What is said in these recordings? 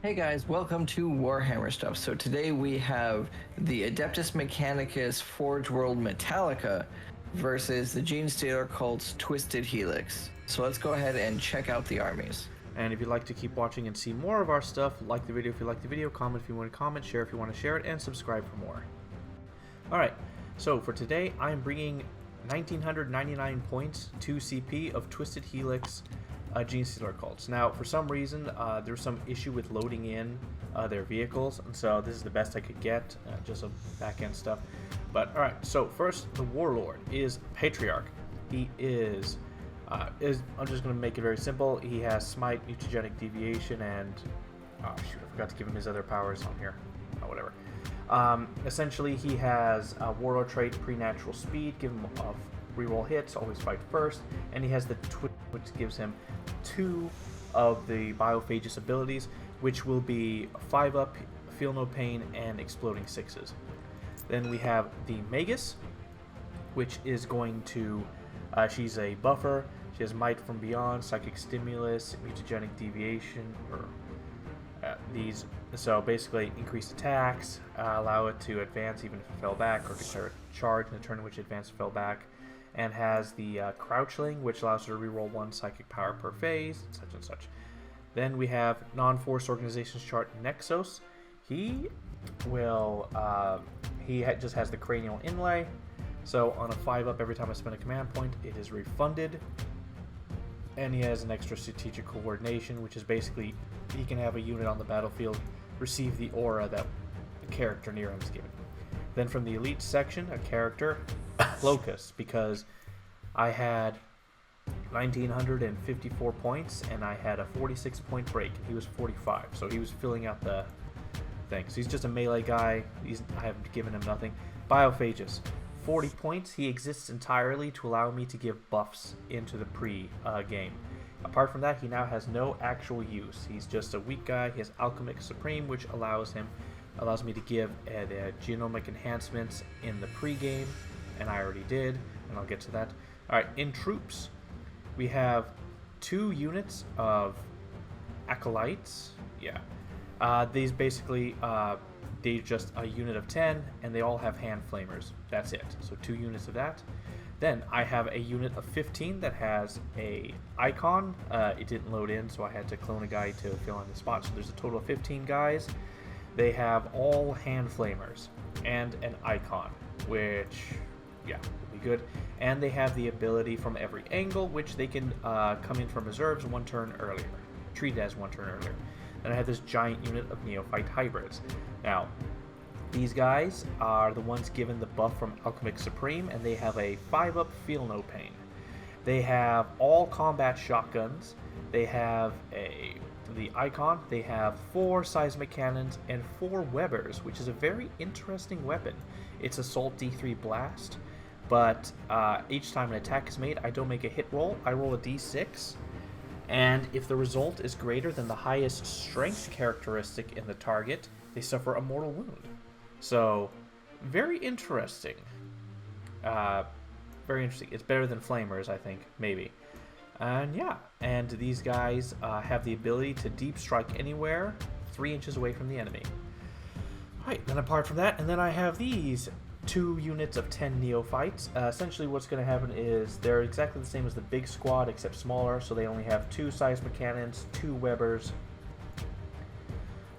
Hey guys, welcome to Warhammer Stuff. So today we have the Adeptus Mechanicus Forge World Metallica versus the Genestealer Cults Twisted Helix. So let's go ahead and check out the armies. And if you'd like to keep watching and see more of our stuff, like the video if you like the video, comment if you want to comment, share if you want to share it, and subscribe for more. Alright, so for today, I'm bringing 1999 points to CP of Twisted Helix Genestealer Cults. Now, for some reason, there's some issue with loading in their vehicles, and so this is the best I could get, just some back-end stuff. But, alright, so first, the Warlord is Patriarch. He is I'm just going to make it very simple. He has Smite, Mutagenic Deviation, and... oh, shoot, I forgot to give him his other powers on here. Oh, whatever. Essentially, he has Warlord trait, Preternatural Speed, give him reroll hits, always fight first, and he has the Twitch, which gives him 2 of the Biophagus abilities, which will be 5-up, Feel No Pain, and Exploding Sixes. Then we have the Magus, which is going to... she's a buffer. She has Might from Beyond, Psychic Stimulus, Mutagenic Deviation, or these. So basically, increased attacks, allow it to advance even if it fell back, or declare a charge in the turn in which it advanced fell back, and has the Crouchling, which allows her to reroll 1 psychic power per phase, and such and such. Then we have Non-Force Organizations chart Nexos. He will. Just has the Cranial Inlay. So on a 5-up, every time I spend a command point, it is refunded. And he has an extra strategic coordination, which is basically he can have a unit on the battlefield receive the aura that a character near him is given. Then from the elite section, a character, Locust, because I had 1,954 points and I had a 46-point break, and he was 45, so he was filling out the things. He's just a melee guy. I haven't given him nothing. Biophagus. 40 points. He exists entirely to allow me to give buffs into the pre-game. Apart from that, he now has no actual use. He's just a weak guy. He has Alchemic Supreme, which allows me to give genomic enhancements in the pre-game, and I already did, and I'll get to that. Alright, in troops, we have 2 units of Acolytes. Yeah. These basically... they're just a unit of 10, and they all have hand flamers. That's it. So 2 units of that. Then I have a unit of 15 that has a icon. It didn't load in, so I had to clone a guy to fill in the spot. So there's a total of 15 guys. They have all hand flamers and an icon, which, yeah, will be good. And they have the ability from every angle, which they can come in from reserves 1 turn earlier. Treated as 1 turn earlier. Then I have this giant unit of Neophyte Hybrids. Now, these guys are the ones given the buff from Alchemic Supreme, and they have a 5-up Feel No Pain. They have all combat shotguns. They have the icon. They have 4 seismic cannons and 4 Webbers, which is a very interesting weapon. It's Assault D3 Blast, but each time an attack is made, I don't make a hit roll. I roll a D6. And if the result is greater than the highest strength characteristic in the target, they suffer a mortal wound. So, very interesting. Very interesting. It's better than Flamers, I think, maybe. And yeah, and these guys have the ability to deep strike anywhere 3 inches away from the enemy. Alright, then apart from that, and then I have these 2 units of 10 Neophytes. Essentially what's going to happen is they're exactly the same as the big squad, except smaller, so they only have 2 seismic cannons, 2 Webbers.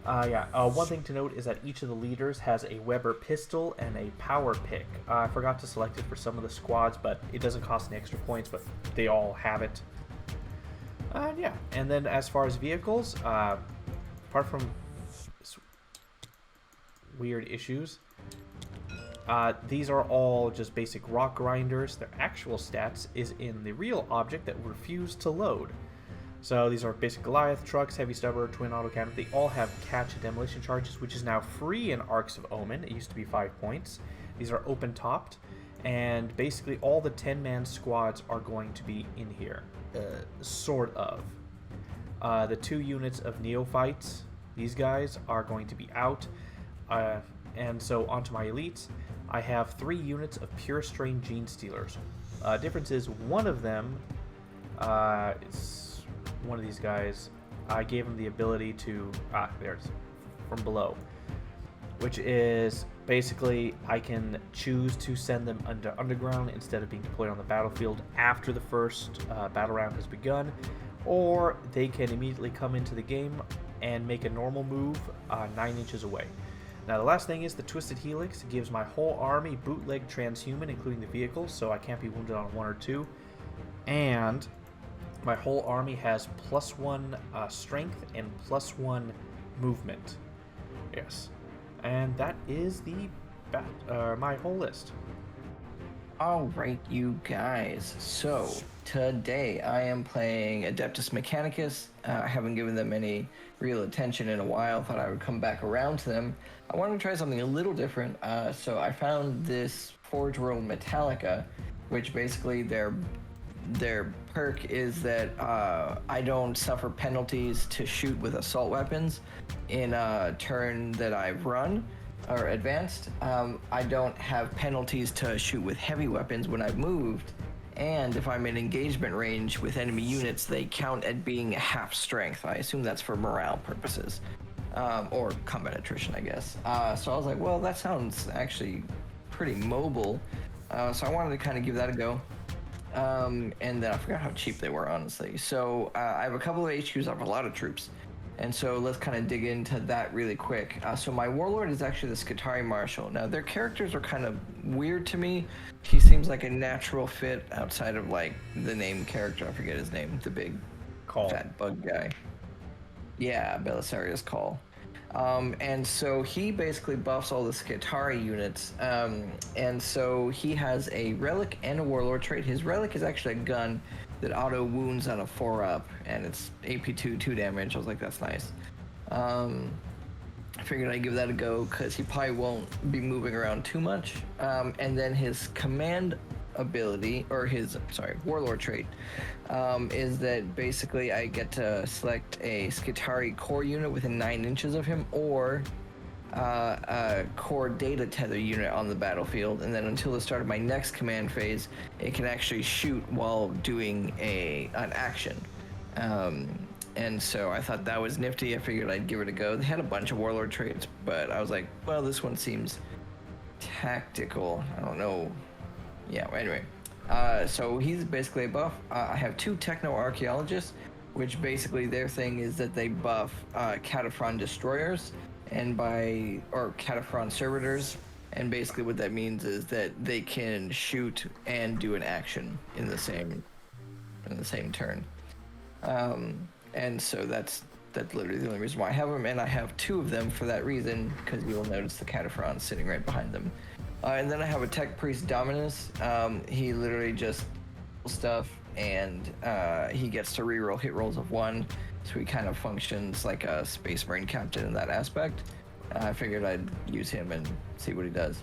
One thing to note is that each of the leaders has a Weber pistol and a power pick. I forgot to select it for some of the squads, but it doesn't cost any extra points, but they all have it. Yeah, and then as far as vehicles, apart from weird issues, these are all just basic rock grinders. Their actual stats is in the real object that refused to load. So these are basic Goliath trucks, heavy stubber, twin autocannon. They all have catch and demolition charges, which is now free in Arks of Omen. It used to be 5 points. These are open topped, and basically all the 10-man squads are going to be in here, sort of. The 2 units of Neophytes, these guys are going to be out. And so onto my elites, I have 3 units of Pure Strain Genestealers. Difference is one of them is one of these guys. I gave him the ability to there it is, from below, which is basically I can choose to send them underground instead of being deployed on the battlefield after the first battle round has begun, or they can immediately come into the game and make a normal move 9 inches away. Now the last thing is the Twisted Helix gives my whole army bootleg transhuman, including the vehicles, so I can't be wounded on 1 or 2, and my whole army has +1 strength and +1 movement. Yes. And that is the my whole list. All right, you guys. So today I am playing Adeptus Mechanicus. I haven't given them any real attention in a while. Thought I would come back around to them. I wanted to try something a little different. So I found this Forge World Metallica, which basically their perk is that I don't suffer penalties to shoot with assault weapons in a turn that I've run or advanced. I don't have penalties to shoot with heavy weapons when I've moved, and if I'm in engagement range with enemy units, they count at being half strength. I assume that's for morale purposes, or combat attrition, I guess. So I was like, well, that sounds actually pretty mobile. So I wanted to kind of give that a go. And then I forgot how cheap they were, honestly. So I have a couple of HQs. I have a lot of troops. And so let's kind of dig into that really quick. So my warlord is actually the Scutari Marshal. Now their characters are kind of weird to me. He seems like a natural fit outside of like the name character. I forget his name. The big fat bug guy. Yeah, Belisarius Call. And so he basically buffs all the Scutari units. And so he has a relic and a warlord trait. His relic is actually a gun that auto wounds on a 4-up, and it's AP2, 2 damage. I was like, that's nice. I figured I'd give that a go because he probably won't be moving around too much. And then his command ability, or his, warlord trait, is that basically I get to select a Scutari core unit within 9 inches of him, or a core data tether unit on the battlefield, and then until the start of my next command phase, it can actually shoot while doing an action. And so I thought that was nifty. I figured I'd give it a go. They had a bunch of warlord traits, but I was like, well, this one seems tactical. I don't know. Yeah, anyway. So he's basically a buff. I have 2 techno-archaeologists, which basically their thing is that they buff Cataphren destroyers or Cataphren servitors, and basically what that means is that they can shoot and do an action in the same turn. And so that's literally the only reason why I have them, and I have 2 of them for that reason, because you will notice the Cataphren sitting right behind them. And then I have a Tech Priest Dominus. He literally just stuff, and he gets to reroll hit rolls of 1, so he kind of functions like a Space Marine captain in that aspect. I figured I'd use him and see what he does.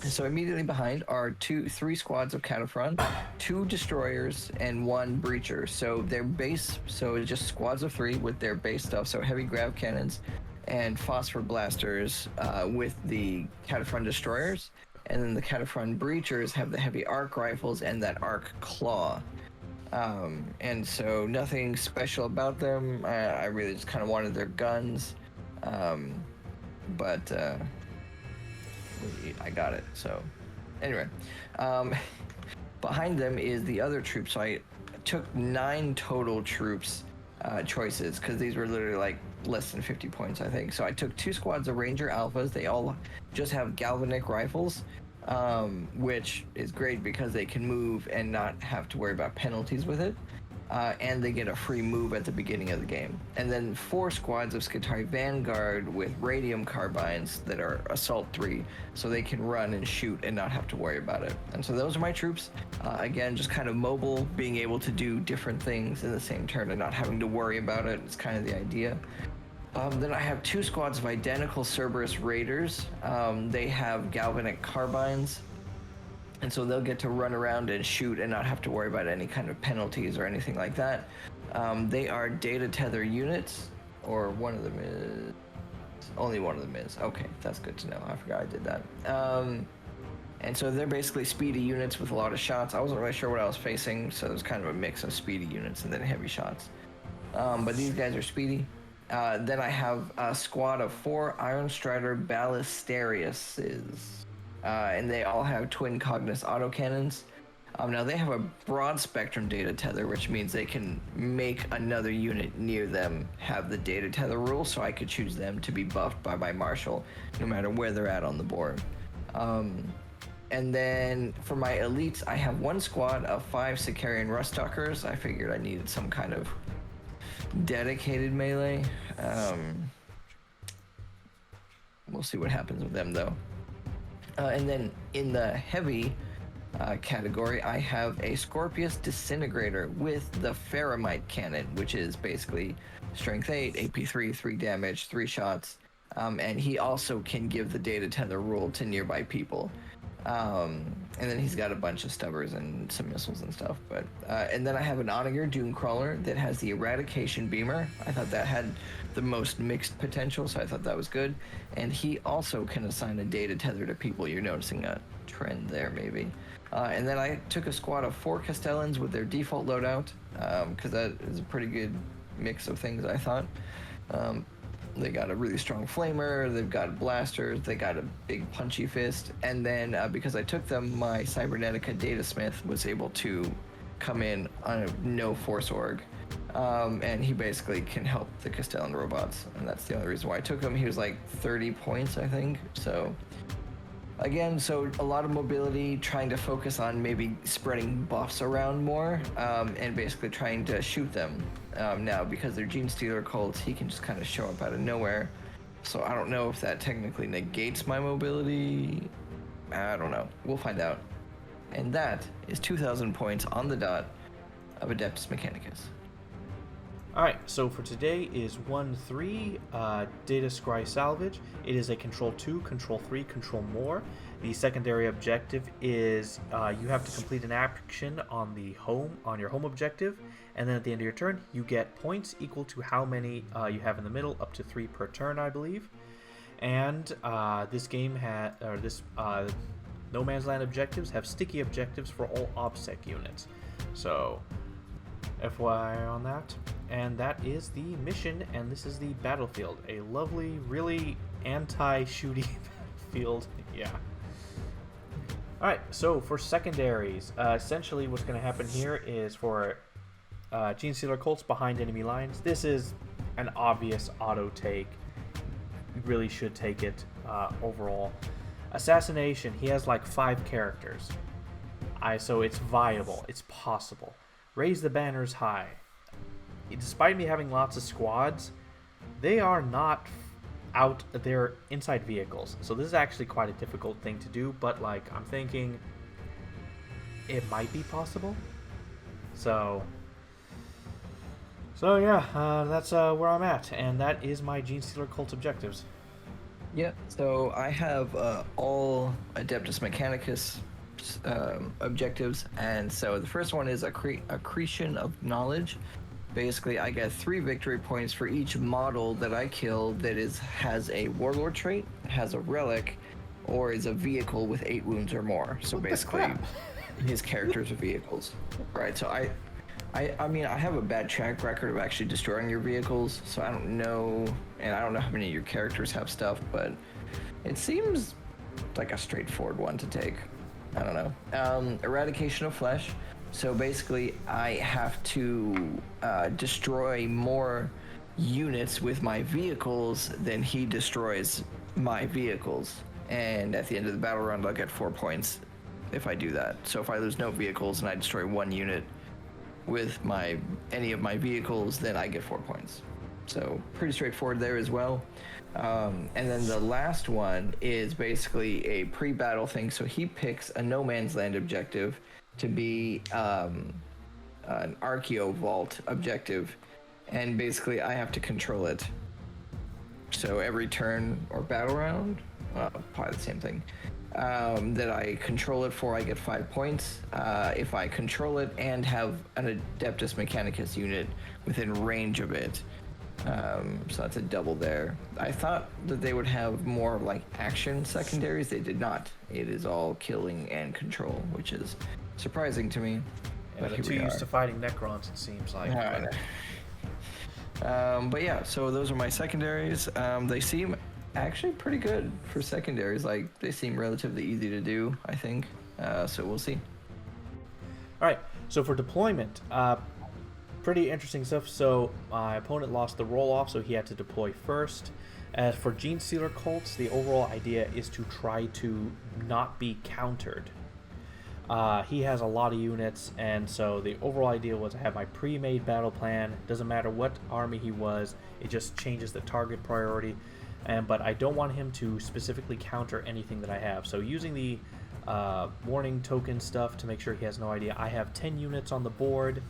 So immediately behind are 3 squads of Cataphren, 2 destroyers, and 1 breacher. So their base, so it's just squads of 3 with their base stuff, so heavy grav cannons and phosphor blasters with the Cataphren destroyers, and then the Cataphren breachers have the heavy arc rifles and that arc claw. And so nothing special about them. I really just kind of wanted their guns, but I got it. So anyway, behind them is the other troops. So I took 9 total troops choices, because these were literally like less than 50 points, I think. So I took 2 squads of Ranger Alphas. They all just have galvanic rifles, which is great because they can move and not have to worry about penalties with it. And they get a free move at the beginning of the game. And then 4 squads of Scutari Vanguard with radium carbines that are Assault 3, so they can run and shoot and not have to worry about it. And so those are my troops. Again, just kind of mobile, being able to do different things in the same turn and not having to worry about it. It's kind of the idea. Then I have 2 squads of identical Cerberus Raiders. They have galvanic carbines, and so they'll get to run around and shoot and not have to worry about any kind of penalties or anything like that. They are data tether units, or one of them is... Only one of them is. Okay, that's good to know. I forgot I did that. And so they're basically speedy units with a lot of shots. I wasn't really sure what I was facing, so it was kind of a mix of speedy units and then heavy shots. but these guys are speedy. Then I have a squad of 4 Iron Strider Ballisteriuses, and they all have twin Cognis autocannons. Now they have a broad spectrum data tether, which means they can make another unit near them have the data tether rule, so I could choose them to be buffed by my marshal, no matter where they're at on the board. And then for my elites, I have 1 squad of 5 Sicarian Ruststalkers. I figured I needed some kind of dedicated melee. We'll see what happens with them though. And then in the heavy category, I have a Scorpius Disintegrator with the Pheramite Cannon, which is basically strength 8, AP3, 3 damage, 3 shots. And he also can give the data tether rule to nearby people. And then he's got a bunch of stubbers and some missiles and stuff. But and then I have an Onager Doomcrawler that has the Eradication Beamer. I thought that had the most mixed potential, so I thought that was good. And he also can assign a data tether to people. You're noticing a trend there, maybe. And then I took a squad of 4 Castellans with their default loadout, because that is a pretty good mix of things, I thought. They got a really strong flamer, they've got blasters, they got a big punchy fist, and then because I took them, my Cybernetica Datasmith was able to come in on a no force org, and he basically can help the Castellan robots, and that's the only reason why I took him. He was like 30 points, I think, so again, so a lot of mobility, trying to focus on maybe spreading buffs around more, and basically trying to shoot them. Now, because they're Genestealer Cults, he can just kind of show up out of nowhere. So I don't know if that technically negates my mobility. I don't know. We'll find out. And that is 2,000 points on the dot of Adeptus Mechanicus. Alright, so for today is 1-3, Data Scry Salvage. It is a Control 2, Control 3, Control More. The secondary objective is you have to complete an action on your home objective, and then at the end of your turn, you get points equal to how many you have in the middle, up to 3 per turn, I believe. And this game No Man's Land objectives have sticky objectives for all OBSEC units. So, FYI on that. And that is the mission, and this is the battlefield. A lovely, really anti-shooty battlefield. Yeah. Alright, so for secondaries, essentially what's going to happen here is for Genestealer Cults behind enemy lines. This is an obvious auto take. You really should take it overall. Assassination, he has like 5 characters. So it's viable, it's possible. Raise the banners high. Despite me having lots of squads, they are not out, they're inside vehicles. So this is actually quite a difficult thing to do, but like I'm thinking it might be possible. So yeah, that's where I'm at, and that is my Genestealer Cult objectives. Yeah, so I have all Adeptus Mechanicus objectives, and so the first one is accretion of knowledge. Basically, I get 3 victory points for each model that I kill that has a warlord trait, has a relic, or is a vehicle with 8 wounds or more. So basically, his characters are vehicles. Right, so I mean, I have a bad track record of actually destroying your vehicles, so I don't know, and I don't know how many of your characters have stuff, but it seems like a straightforward one to take. I don't know. Eradication of flesh. So basically, I have to destroy more units with my vehicles than he destroys my vehicles. And at the end of the battle round, I'll get 4 points if I do that. So if I lose no vehicles and I destroy 1 unit with any of my vehicles, then I get 4 points. So pretty straightforward there as well. And then the last one is basically a pre-battle thing. So he picks a No Man's Land objective to be an Archeo Vault objective, and basically I have to control it. So every turn or battle round, probably the same thing, that I control it for, I get 5 points. If I control it and have an Adeptus Mechanicus unit within range of it, so that's a double there. I thought that they would have more like action secondaries. They did not. It is all killing and control, which is surprising to me. Yeah, they're too used to fighting Necrons, it seems like. But yeah, so those are my secondaries. They seem actually pretty good for secondaries. Like, they seem relatively easy to do, I think. So we'll see. All right, so for deployment, pretty interesting stuff. So my opponent lost the roll-off, so he had to deploy first. As for Genestealer Cults, the overall idea is to try to not be countered. He has a lot of units, and so the overall idea was to have my pre-made battle plan. Doesn't matter what army he was, it just changes the target priority. But I don't want him to specifically counter anything that I have. So using the warning token stuff to make sure he has no idea, I have 10 units on the board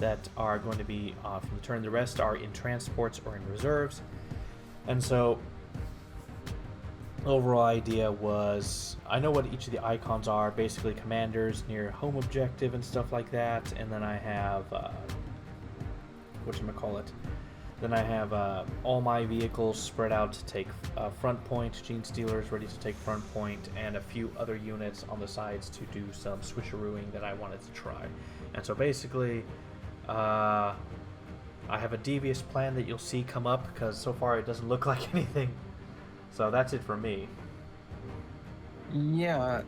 that are going to be from the turn. The rest are in transports or in reserves. And so the overall idea was, I know what each of the icons are, basically commanders near home objective and stuff like that. And then I have, then I have all my vehicles spread out to take front point, Genestealers ready to take front point, and a few other units on the sides to do some switcherooing that I wanted to try. And so basically, I have a devious plan that you'll see come up, because so far it doesn't look like anything. So that's it for me. Yeah,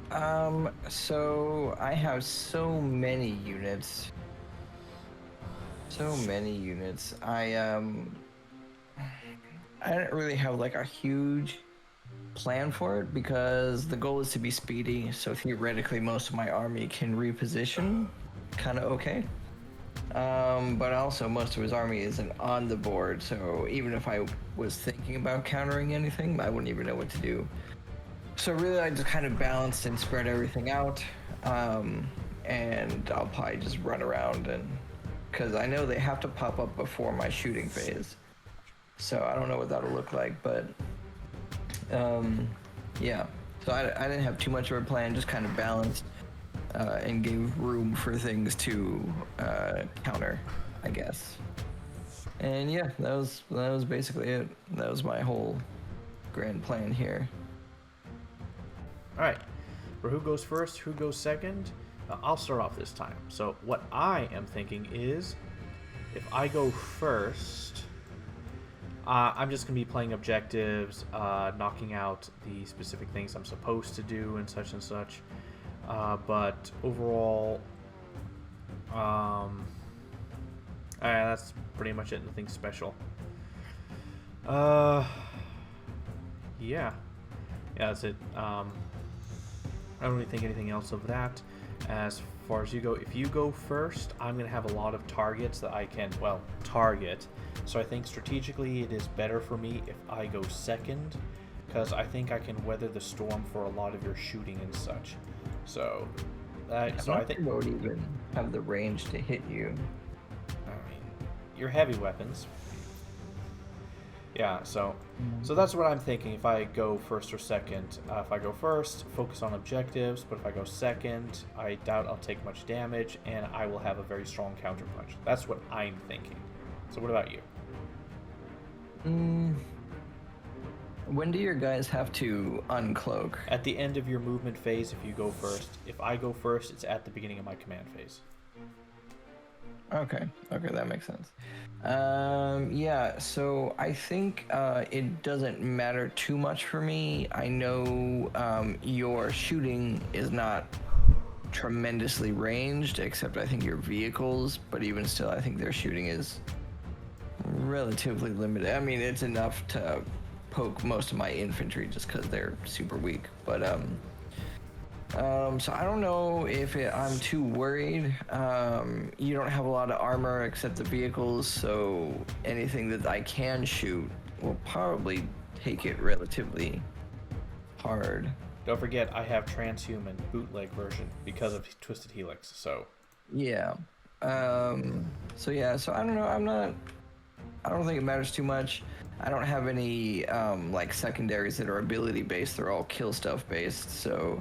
so I have so many units. I didn't really have like a huge plan for it because the goal is to be speedy, so theoretically most of my army can reposition kind of okay. But also most of his army isn't on the board, so even if I was thinking about countering anything, I wouldn't even know what to do. So really I just kind of balanced and spread everything out, and I'll probably just run around, and because I know they have to pop up before my shooting phase, so I don't know what that'll look like, but yeah, so I didn't have too much of a plan, just kind of balanced and gave room for things to counter, I guess. And yeah, that was basically it. That was my whole grand plan here. All right, for who goes first, who goes second, I'll start off this time. So what I am thinking is, if I go first, I'm just going to be playing objectives, knocking out the specific things I'm supposed to do and such. But overall, that's pretty much it. Nothing special. Yeah, that's it. I don't really think anything else of that. As far as you go, if you go first, I'm going to have a lot of targets that I can, target. So I think strategically it is better for me if I go second, because I think I can weather the storm for a lot of your shooting and such. So I think won't even have the range to hit you. I mean, your heavy weapons. Yeah, so that's what I'm thinking. If I go first or second, if I go first, focus on objectives. But if I go second, I doubt I'll take much damage, and I will have a very strong counterpunch. That's what I'm thinking. So what about you? When do your guys have to uncloak? At the end of your movement phase, if you go first. If I go first, it's at the beginning of my command phase. Okay, that makes sense. Yeah, so I think it doesn't matter too much for me. I know your shooting is not tremendously ranged, except I think your vehicles, but even still, I think their shooting is relatively limited. I mean, it's enough to poke most of my infantry just because they're super weak, but so I don't know if I'm too worried. You don't have a lot of armor except the vehicles, so anything that I can shoot will probably take it relatively hard. Don't forget, I have transhuman bootleg version because of Twisted Helix, so... Yeah. So I don't know, I don't think it matters too much. I don't have any, like, secondaries that are ability-based. They're all kill stuff-based, so...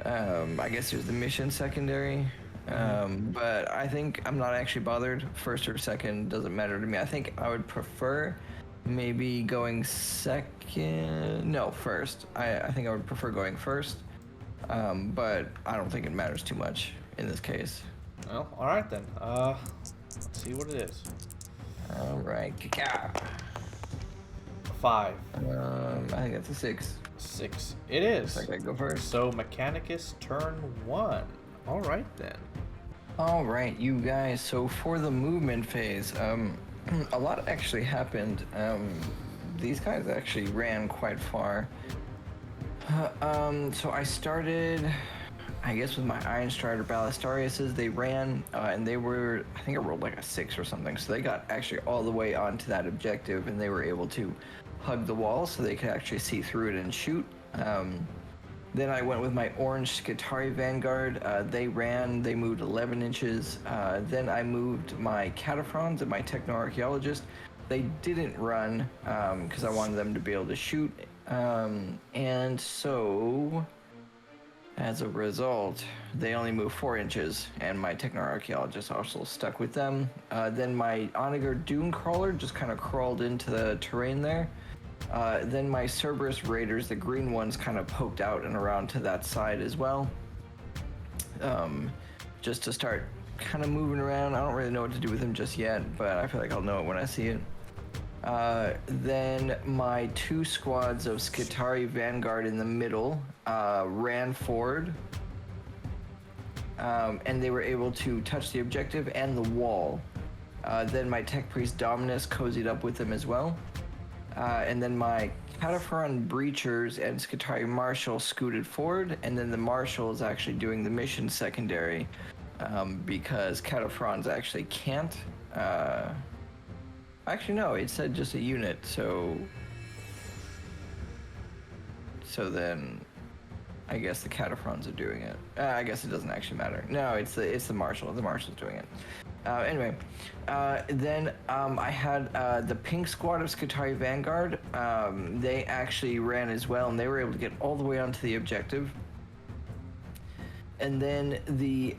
I guess there's the mission secondary, but I think I'm not actually bothered. First or second doesn't matter to me. I think I would prefer maybe going second. No, first. I think I would prefer going first, but I don't think it matters too much in this case. Well, all right then. Let's see what it is. All right. Yeah. 5. I think that's a 6. 6. It is. I gotta go first. So Mechanicus turn 1. All right then. All right, you guys. So for the movement phase, a lot actually happened. These guys actually ran quite far. So I started, I guess, with my Iron Strider Ballistariuses. They ran, and they were, I think I rolled like a 6 or something. So they got actually all the way onto that objective, and they were able to hug the wall so they could actually see through it and shoot. Then I went with my Orange Skitari Vanguard. They ran, they moved 11 inches. Then I moved my Cataphrons and my Techno-Archaeologist. They didn't run because I wanted them to be able to shoot. And so, as a result, they only moved 4 inches, and my Techno-Archaeologist also stuck with them. Then my Onager Dune Crawler just kind of crawled into the terrain there. Then my Cerberus Raiders, the green ones, kind of poked out and around to that side as well. Just to start kind of moving around. I don't really know what to do with them just yet, but I feel like I'll know it when I see it. Then my 2 squads of Skitari Vanguard in the middle ran forward. And they were able to touch the objective and the wall. Then my Tech Priest Dominus cozied up with them as well. And then my Cataphron Breachers and Skitari Marshal scooted forward, and then the Marshal is actually doing the mission secondary because Cataphrons actually can't. Actually, no, it said just a unit, so then I guess the Cataphrons are doing it. I guess it doesn't actually matter. No, it's the Marshal. The Marshal's doing it. Anyway, then I had the pink squad of Skitari Vanguard. They actually ran as well, and they were able to get all the way onto the objective. And then the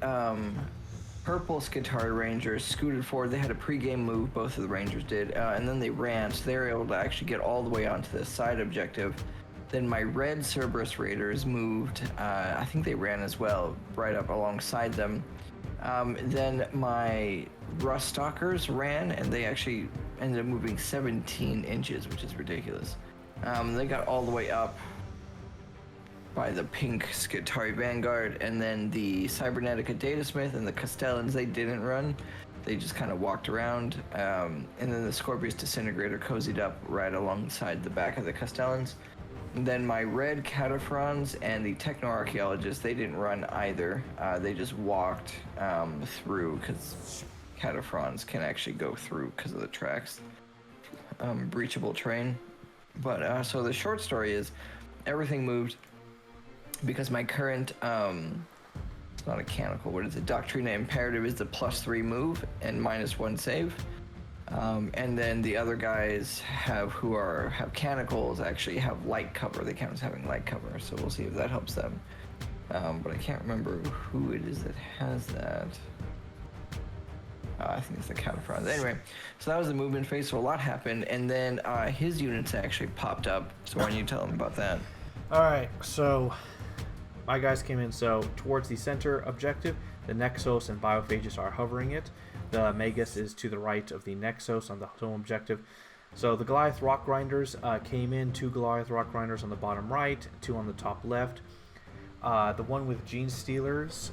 purple Skitari Rangers scooted forward. They had a pre-game move, both of the Rangers did, and then they ran, so they were able to actually get all the way onto the side objective. Then my red Cerberus Raiders moved, I think they ran as well, right up alongside them. Then my Rust Stalkers ran, and they actually ended up moving 17 inches, which is ridiculous. They got all the way up by the pink Skitari Vanguard, and then the Cybernetica Datasmith and the Castellans, they didn't run. They just kind of walked around. And then the Scorpius Disintegrator cozied up right alongside the back of the Castellans. And then my red Cataphrons and the Techno-Archaeologists, they didn't run either. They just walked through, because Cataphrons can actually go through because of the tracks. Breachable terrain. But so the short story is, everything moved because my current, it's not a canonical, what is it? Doctrina Imperative is the +3 move and -1 save. And then the other guys have canonicals actually have light cover. They count as having light cover, so we'll see if that helps them. But I can't remember who it is that has that. I think it's the Cataphrons. Anyway, so that was the movement phase, so a lot happened, and then his units actually popped up. So why don't you tell him about that? Alright, so my guys came in, so towards the center objective, the Nexus and Biophagus are hovering it. The Magus is to the right of the Nexus on the home objective. So the Goliath Rock Grinders came in, 2 Goliath Rock Grinders on the bottom right, 2 on the top left. The one with Genestealers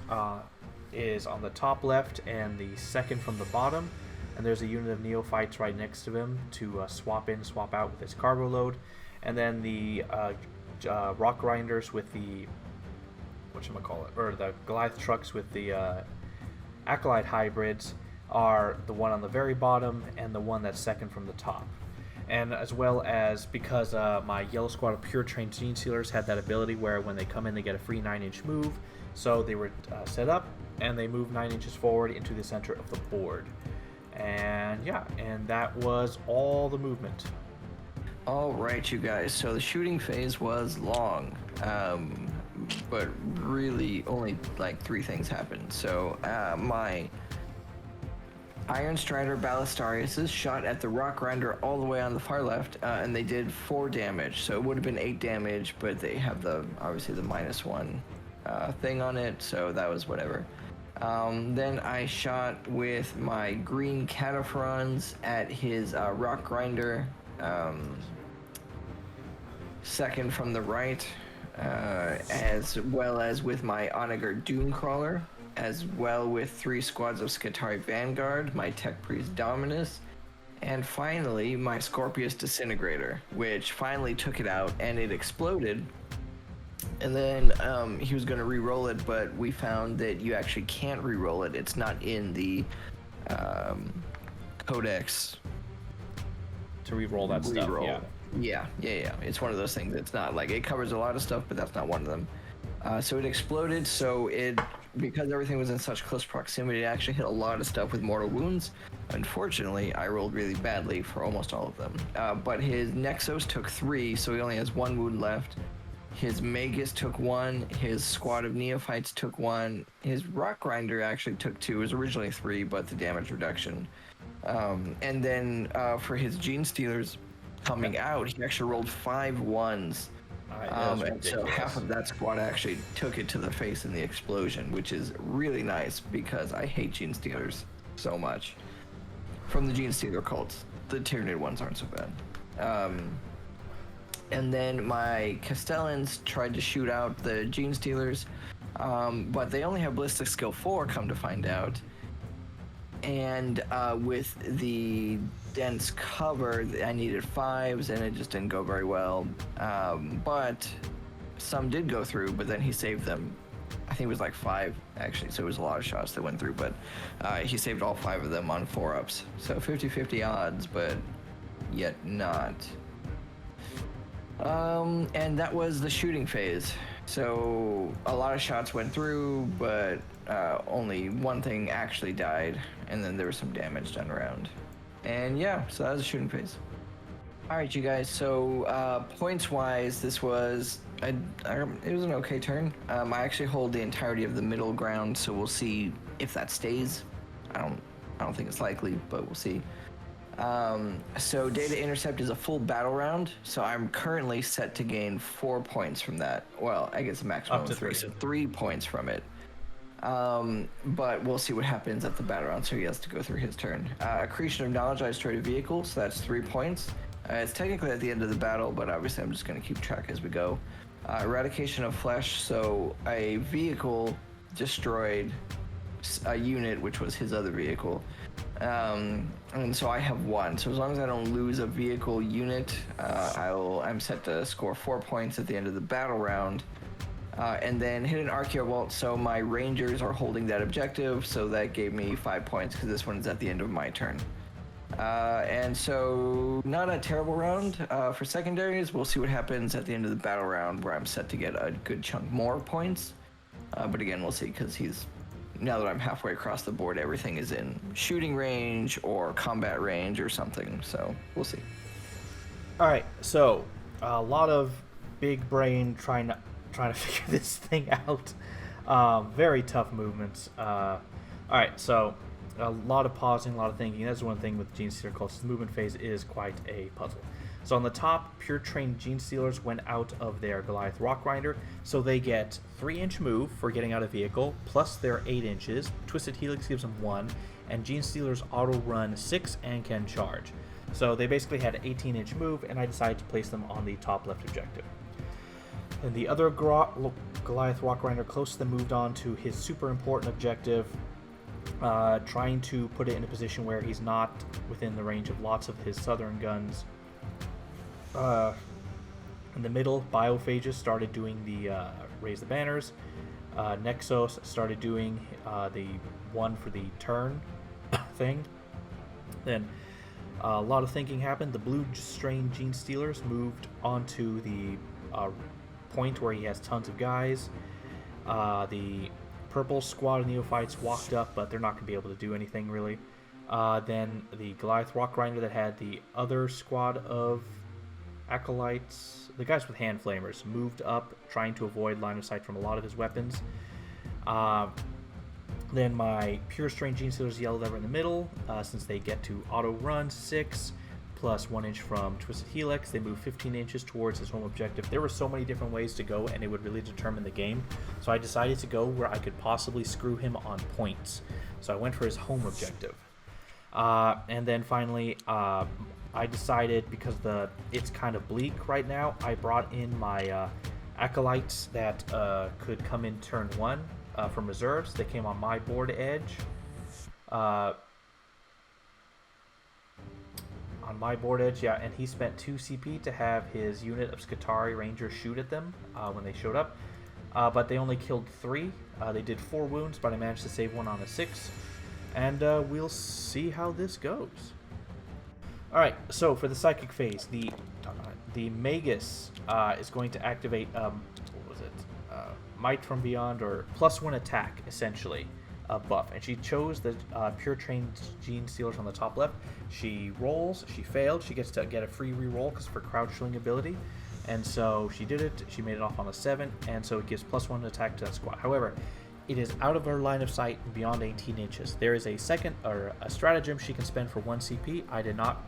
is on the top left and the second from the bottom. And there's a unit of Neophytes right next to him to swap in, swap out with his cargo load. And then the Rock Grinders with the, or the Goliath Trucks with the Acolyte Hybrids are the one on the very bottom and the one that's second from the top. And as well as, because my Yellow Squad of Pure Trained Genestealers had that ability where when they come in they get a free 9-inch move, so they were set up and they moved 9 inches forward into the center of the board. And yeah, and that was all the movement. All right, you guys, so the shooting phase was long, but really only like 3 things happened. So my Iron Strider Ballistariuses shot at the Rock Grinder all the way on the far left, and they did 4 damage. So it would have been 8 damage, but they have obviously the -1 thing on it, so that was whatever. Then I shot with my green Cataphrons at his Rock Grinder, second from the right, as well as with my Onager Doomcrawler, as well with 3 squads of Skitarii Vanguard, my Tech Priest Dominus, and finally my Scorpius Disintegrator, which finally took it out and it exploded. And then he was going to re-roll it, but we found that you actually can't re-roll it. It's not in the codex To re-roll that stuff, yeah. Yeah. It's one of those things. It's not like, it covers a lot of stuff, but that's not one of them. So it exploded, so because everything was in such close proximity, it actually hit a lot of stuff with mortal wounds. Unfortunately, I rolled really badly for almost all of them. But his Nexos took 3, so he only has 1 wound left. His Magus took 1, his squad of Neophytes took 1, his Rock Grinder actually took 2. It was originally 3, but the damage reduction. And then for his Genestealers coming out, he actually rolled 5 1s. And so half of that squad actually took it to the face in the explosion, which is really nice because I hate Genestealers so much. From the Genestealer Cults, the Tyranid ones aren't so bad. And then my Castellans tried to shoot out the Genestealers, but they only have Ballistic Skill 4, come to find out. And with the dense cover, I needed 5s, and it just didn't go very well. But some did go through, but then he saved them. I think it was like 5, actually, so it was a lot of shots that went through, but he saved all 5 of them on 4-ups. So 50-50 odds, but yet not. And that was the shooting phase. So a lot of shots went through, but only one thing actually died, and then there was some damage done around. And yeah, so that was the shooting phase. All right, you guys. So points-wise, this was it was an okay turn. I actually hold the entirety of the middle ground, so we'll see if that stays. I don't think it's likely, but we'll see. So data intercept is a full battle round, so I'm currently set to gain 4 points from that. Well, I guess a maximum Up to of 3, 3. so 3 points from it. But we'll see what happens at the battle round, so he has to go through his turn. Accretion of knowledge, I destroyed a vehicle, so that's 3 points. It's technically at the end of the battle, but obviously I'm just going to keep track as we go. Eradication of flesh, so a vehicle destroyed a unit, which was his other vehicle. And so I have 1. So as long as I don't lose a vehicle unit, I'm set to score 4 points at the end of the battle round. And then hit an Archaeobolt, so my Rangers are holding that objective, so that gave me 5 points because this one is at the end of my turn. And so not a terrible round for secondaries. We'll see what happens at the end of the battle round, where I'm set to get a good chunk more points. But again, we'll see, because now that I'm halfway across the board, everything is in shooting range or combat range or something, so we'll see. All right, so a lot of big brain trying to figure this thing out. Very tough movements. All right, so a lot of pausing, a lot of thinking. That's one thing with Genestealer Cults. The movement phase is quite a puzzle. So on the top, pure trained Genestealers went out of their Goliath Rock Grinder, so they get 3-inch move for getting out of vehicle, plus their 8 inches. Twisted Helix gives them 1, and Genestealers auto run 6 and can charge. So they basically had 18-inch move, and I decided to place them on the top left objective. And the other Goliath Rock Grinder close to them moved on to his super important objective, trying to put it in a position where he's not within the range of lots of his southern guns. In the middle, Biophages started doing the raise the banners. Nexos started doing the one for the turn thing. Then a lot of thinking happened. The blue strain Genestealers moved onto the point where he has tons of guys. The purple squad of Neophytes walked up, but they're not going to be able to do anything really. Then the Goliath Rock Grinder that had the other squad of Acolytes, the guys with hand flamers, moved up, trying to avoid line of sight from a lot of his weapons. Then my pure strain Genestealers yelled over in the middle, since they get to auto run 6, plus 1 inch from Twisted Helix. They move 15 inches towards his home objective. There were so many different ways to go, and it would really determine the game. So I decided to go where I could possibly screw him on points. So I went for his home objective. And then finally, I decided, because it's kind of bleak right now, I brought in my Acolytes that could come in turn 1 from reserves. They came on my board edge. On my board edge, yeah, and he spent 2 CP to have his unit of Scutari Rangers shoot at them when they showed up. But they only killed 3. They did 4 wounds, but I managed to save 1 on a 6. And we'll see how this goes. Alright, so for the Psychic phase, the Magus is going to activate, what was it? Might from Beyond, or +1 attack, essentially. Buff, and she chose the pure trained Genestealers on the top left. She rolls, she failed, she gets to get a free reroll because of her crouch swing ability, and so she did it. She made it off on a 7, and so it gives +1 attack to that squad. However, it is out of her line of sight beyond 18 inches. There is a second, or a stratagem she can spend for 1 CP. I did not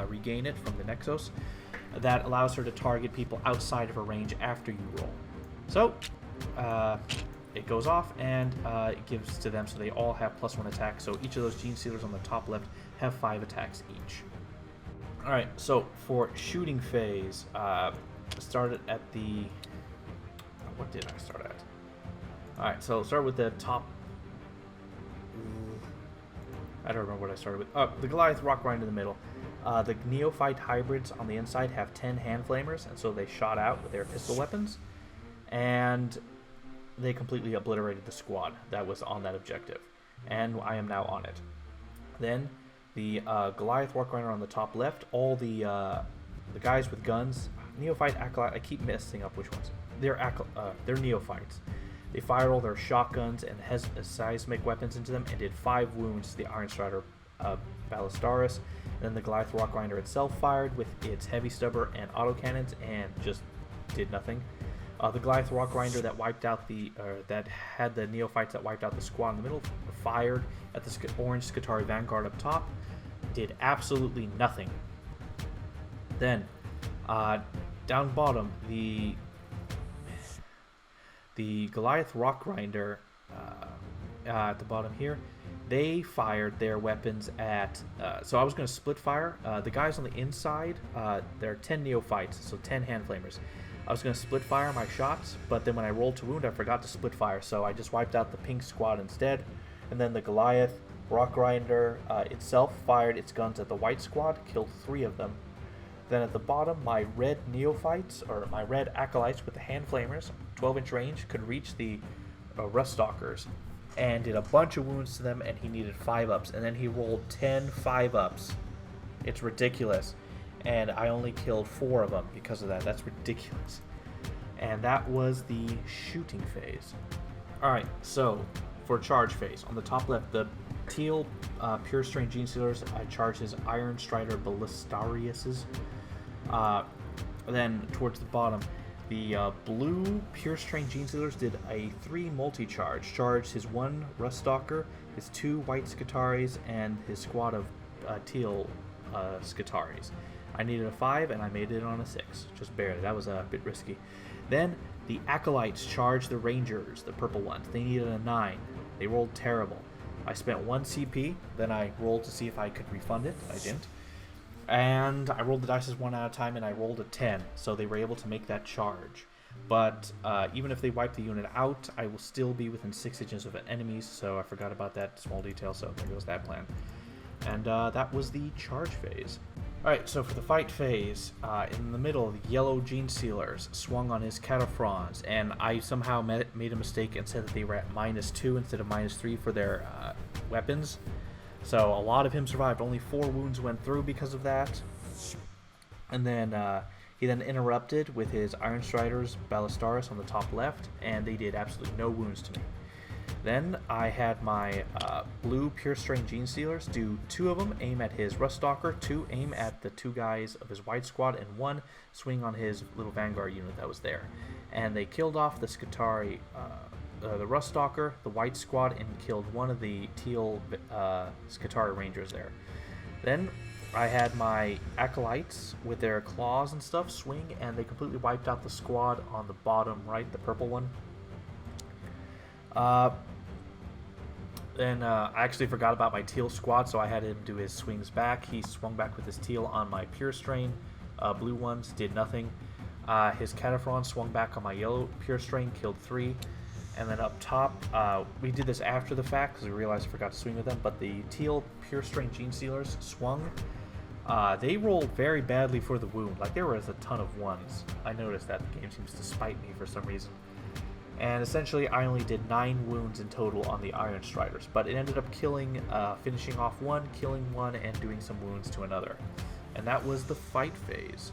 regain it from the Nexos. That allows her to target people outside of her range after you roll. So, it goes off, and it gives to them, so they all have +1 attack. So each of those Genestealers on the top left have 5 attacks each. Alright, so for shooting phase, started at the... What did I start at? Alright, so I'll start with the top... I don't remember what I started with. Oh, the Goliath Rock Grind in the middle. The Neophyte Hybrids on the inside have 10 Hand Flamers, and so they shot out with their pistol weapons. And they completely obliterated the squad that was on that objective, and I am now on it. Then the Goliath Wargrinder on the top left, all the guys with guns, Neophyte, Acolyte, I keep messing up which ones. They're Neophytes. They fired all their shotguns and seismic weapons into them and did 5 wounds to the Iron Strider Ballistaris. And then the Goliath Wargrinder itself fired with its heavy stubber and autocannons and just did nothing. The Goliath Rockgrinder that wiped out that had the Neophytes that wiped out the squad in the middle, fired at the orange Scutari Vanguard up top, did absolutely nothing. Then, down bottom, the Goliath Rockgrinder at the bottom here, they fired their weapons at... so I was going to split fire. The guys on the inside, there are 10 Neophytes, so 10 Hand Flamers. I was going to split fire my shots, but then when I rolled to wound, I forgot to split fire, so I just wiped out the pink squad instead. And then the Goliath Rockgrinder itself fired its guns at the white squad, killed 3 of them. Then at the bottom, my red Neophytes, or my red Acolytes with the Hand Flamers, 12-inch range, could reach the Rust Stalkers, and did a bunch of wounds to them, and he needed 5-ups. And then he rolled 10 5-ups. It's ridiculous. And I only killed 4 of them because of that. That's ridiculous. And that was the shooting phase. Alright, so for charge phase, on the top left, the teal Pure Strain Genestealers, I charged his Iron Strider Ballistariuses. Then towards the bottom, the blue Pure Strain Genestealers did a 3 multi-charge. Charged his 1 Rust Stalker, his 2 white Scutaris, and his squad of teal Scutaris. I needed a 5, and I made it on a 6. Just barely. That was a bit risky. Then, the Acolytes charged the Rangers, the purple ones. They needed a 9. They rolled terrible. I spent 1 CP, then I rolled to see if I could refund it. I didn't. And I rolled the dice 1 at a time, and I rolled a 10. So they were able to make that charge. But even if they wipe the unit out, I will still be within 6 inches of enemies, so I forgot about that small detail, so there goes that plan. And that was the charge phase. Alright, so for the fight phase, in the middle, the yellow Genestealers swung on his Cataphrons, and I somehow made a mistake and said that they were at -2 instead of -3 for their weapons. So a lot of him survived. Only 4 wounds went through because of that. And then he then interrupted with his Iron Striders Ballistaris on the top left, and they did absolutely no wounds to me. Then I had my blue Pure Strain Genestealers do 2 of them aim at his Rust Stalker, 2 aim at the 2 guys of his white squad, and 1 swing on his little Vanguard unit that was there. And they killed off the Scutari, the Rust Stalker, the white squad, and killed 1 of the teal Scutari Rangers there. Then I had my acolytes with their claws and stuff swing, and they completely wiped out the squad on the bottom right, the purple one. Then I actually forgot about my teal squad, so I had him do his swings back. He swung back with his teal on my pure strain. Blue ones did nothing. His Cataphren swung back on my yellow pure strain, killed 3. And then up top, we did this after the fact because we realized I forgot to swing with them, but the teal pure strain Genestealers swung. They rolled very badly for the wound. Like, there was a ton of ones. I noticed that the game seems to spite me for some reason. And essentially, I only did 9 wounds in total on the Iron Striders, but it ended up killing, finishing off one, killing one, and doing some wounds to another. And that was the fight phase.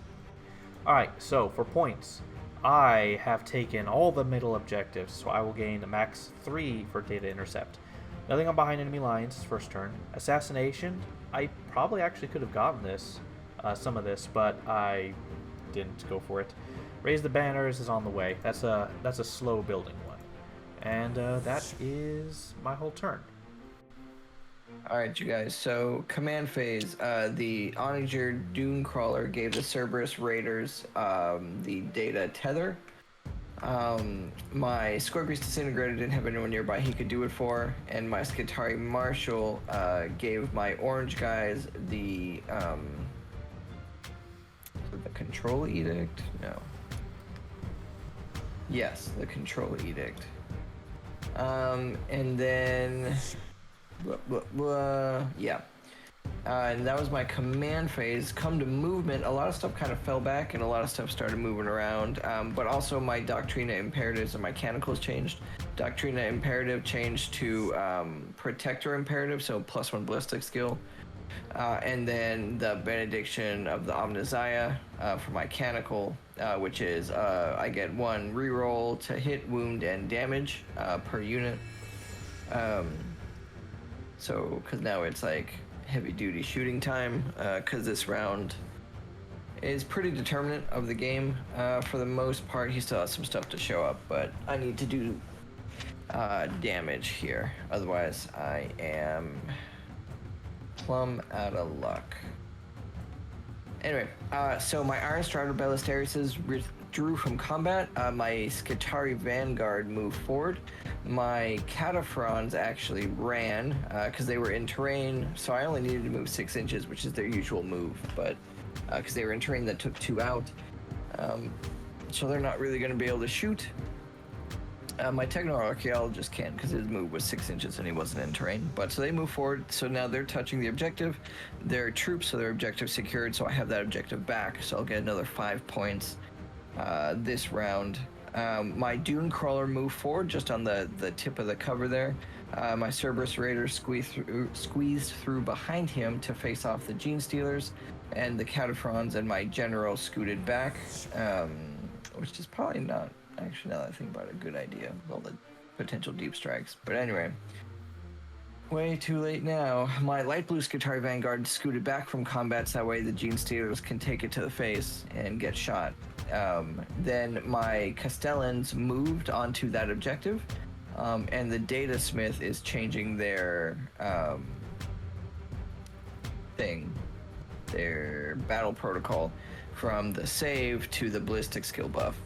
Alright, so for points, I have taken all the middle objectives, so I will gain a max 3 for data intercept. Nothing on behind enemy lines, first turn. Assassination, I probably actually could have gotten this, some of this, but I didn't go for it. Raise the banners is on the way. That's a slow building one. And that is my whole turn. Alright, you guys, so command phase. The Onager Dune Crawler gave the Cerberus Raiders the data tether. My Scorpius Disintegrator didn't have anyone nearby he could do it for, and my Skitarii Marshal gave my orange guys the Control Edict? No. Yes, the Control Edict. And then... yeah. And that was my command phase. Come to movement, a lot of stuff kind of fell back and a lot of stuff started moving around. But also my Doctrina Imperatives and Mechanicals changed. Doctrina Imperative changed to Protector Imperative, so +1 ballistic skill. And then the Benediction of the Omniziah for my Mechanical, which is I get 1 reroll to hit, wound, and damage per unit. So, because now it's like heavy duty shooting time, because this round is pretty determinant of the game. For the most part, he still has some stuff to show up, but I need to do damage here. Otherwise, I am plumb out of luck. Anyway, so my Iron Strider Ballesteros withdrew from combat. My Skitarii Vanguard moved forward. My Cataphrons actually ran because they were in terrain, so I only needed to move 6 inches, which is their usual move, but because they were in terrain that took 2 out, so they're not really going to be able to shoot. My Techno-Archaeologist can't because his move was 6 inches and he wasn't in terrain, but so they move forward, so now they're touching the objective. They're troops, so their objective secured, so I have that objective back, so I'll get another 5 points this round. My Dune Crawler moved forward just on the tip of the cover there. My Cerberus Raiders squeezed through behind him to face off the Genestealers, and the Cataphrons and my General scooted back, which is probably not, actually, now that I think about it, a good idea with all the potential deep strikes. But anyway, way too late now. My light blue Skitarii Vanguard scooted back from combat, so that way the Genestealers can take it to the face and get shot. Then my Castellans moved onto that objective, and the Data Smith is changing their their battle protocol from the save to the ballistic skill buff.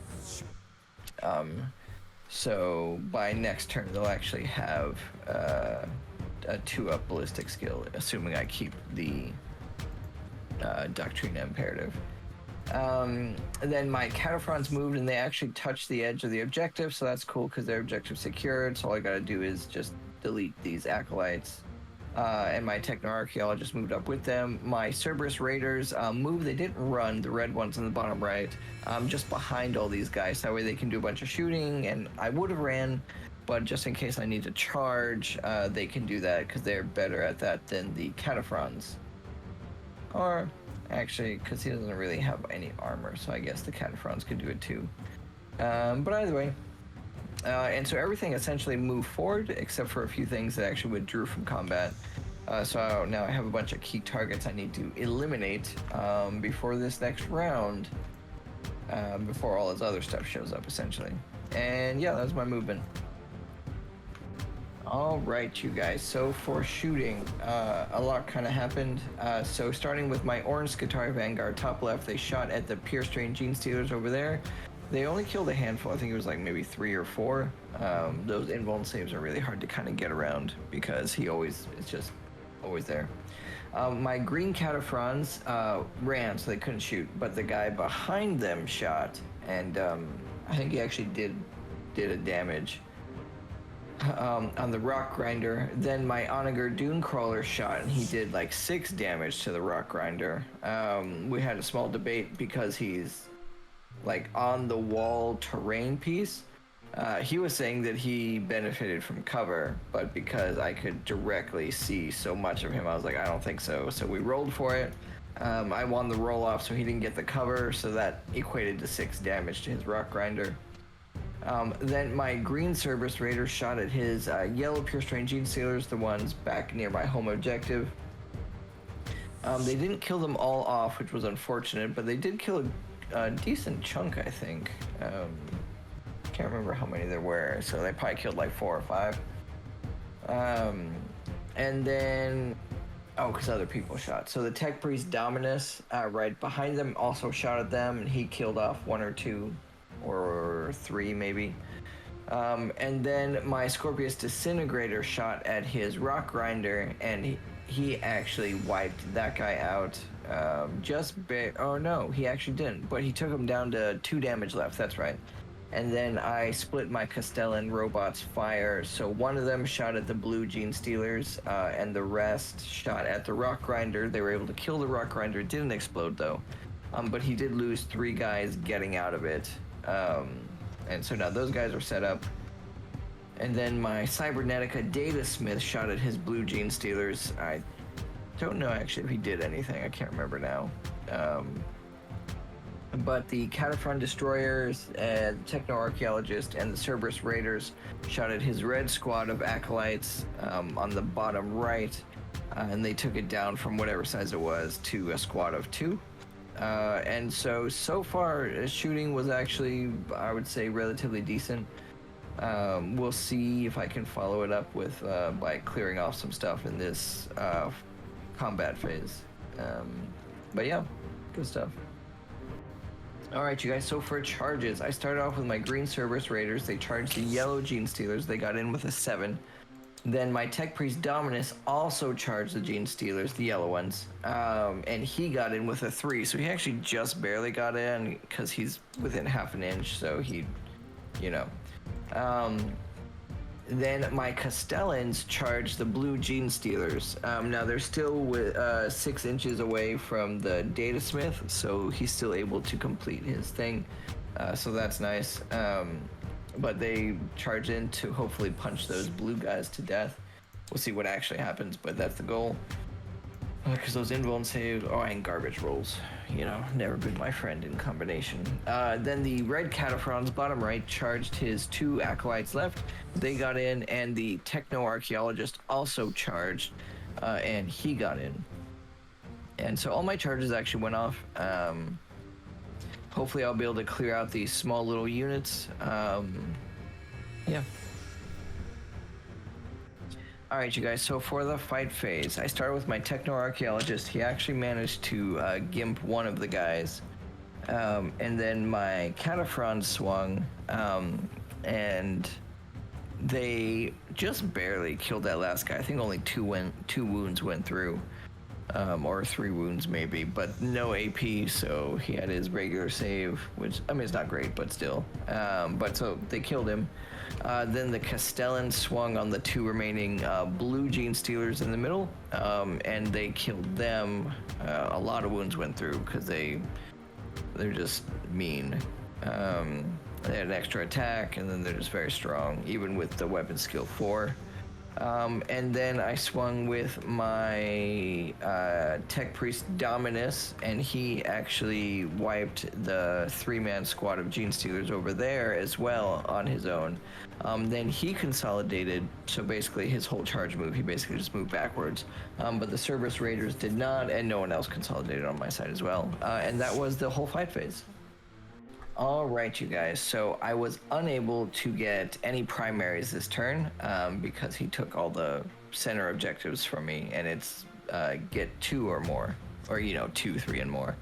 So by next turn they'll actually have a 2-up ballistic skill, assuming I keep the Doctrina Imperative. And then my Cataphrons moved and they actually touched the edge of the objective, so that's cool because their objective's secured, so all I gotta do is just delete these acolytes. And my Techno-Archaeologist moved up with them. My Cerberus Raiders moved. They didn't run, the red ones in the bottom right, just behind all these guys, that way they can do a bunch of shooting, and I would have ran, but just in case I need to charge, they can do that because they're better at that than the Cataphrons. Or actually, because he doesn't really have any armor, so I guess the Cataphrons could do it too. But either way, and so everything essentially moved forward except for a few things that actually withdrew from combat. So now I have a bunch of key targets I need to eliminate before this next round, before all this other stuff shows up essentially. And yeah, that was my movement. All right, you guys. So for shooting, a lot kind of happened. So starting with my orange Skitarii Vanguard, top left, they shot at the Pure Strain Genestealers over there. They only killed a handful. I think it was like maybe 3 or 4. Those invuln saves are really hard to kind of get around because it's just always there. My green Cataphrons ran, so they couldn't shoot, but the guy behind them shot, and I think he actually did a damage. On the Rock Grinder. Then my Onager Dune Crawler shot, and he did like 6 damage to the Rock Grinder. We had a small debate because he's like on the wall terrain piece. He was saying that he benefited from cover, but because I could directly see so much of him, I was like, I don't think so. So we rolled for it. I won the roll off, so he didn't get the cover, so that equated to 6 damage to his Rock Grinder. Then my green Cerberus Raider shot at his yellow Pure Strain Genestealers, the ones back near my home objective. They didn't kill them all off, which was unfortunate, but they did kill a decent chunk, I think. Can't remember how many there were, so they probably killed like 4 or 5. And then, because other people shot. So the Tech Priest Dominus, right behind them, also shot at them, and he killed off 1 or 2. Or 3 maybe. And then my Scorpius Disintegrator shot at his Rock Grinder, and he actually wiped that guy out. Oh no, he actually didn't, but he took him down to 2 damage left, that's right. And then I split my Castellan robots fire, so one of them shot at the blue Genestealers, and the rest shot at the Rock Grinder. They were able to kill the Rock Grinder. It didn't explode though, but he did lose 3 guys getting out of it. And so now those guys are set up. And then my Cybernetica Data Smith shot at his blue Genestealers. I don't know actually if he did anything. I can't remember now. But the Cataphron Destroyers, Techno-Archaeologist, and the Cerberus Raiders shot at his red squad of Acolytes on the bottom right. And they took it down from whatever size it was to a squad of 2. And so far, shooting was actually, I would say, relatively decent. We'll see if I can follow it up with by clearing off some stuff in this combat phase. But yeah, good stuff. All right, you guys, so for charges, I started off with my green Cerberus Raiders. They charged the yellow Genestealers. They got in with a 7. Then my Tech Priest Dominus also charged the Genestealers, the yellow ones, and he got in with a 3. So he actually just barely got in because he's within half an inch, so he, Then my Castellans charged the blue Genestealers. Now they're still 6 inches away from the Data Smith, so he's still able to complete his thing. So that's nice. But they charge in to hopefully punch those blue guys to death. We'll see what actually happens, but that's the goal. Because those invuln saves, and garbage rolls. Never been my friend in combination. Then the red Cataphrons, bottom right, charged his 2 Acolytes left. They got in, and the Techno-Archaeologist also charged, and he got in. And so all my charges actually went off. Hopefully I'll be able to clear out these small little units. Yeah. Alright, you guys, so for the fight phase, I started with my Techno-Archaeologist. He actually managed to gimp one of the guys. And then my Cataphron swung, and they just barely killed that last guy. I think only 2 wounds went through. Or 3 wounds maybe, but no AP, so he had his regular save, which, it's not great, but still. But so they killed him. Then the Castellan swung on the 2 remaining blue Genestealers in the middle, and they killed them. A lot of wounds went through because they're just mean. They had an extra attack, and then they're just very strong, even with the weapon skill 4. And then I swung with my Tech Priest Dominus, and he actually wiped the 3-man squad of Genestealers over there as well on his own. Then he consolidated, so basically his whole charge move, he basically just moved backwards. But the Cerberus Raiders did not, and no one else consolidated on my side as well. And that was the whole fight phase. All right, you guys. So I was unable to get any primaries this turn because he took all the center objectives from me, and it's get 2 or more, or 2, 3, and more.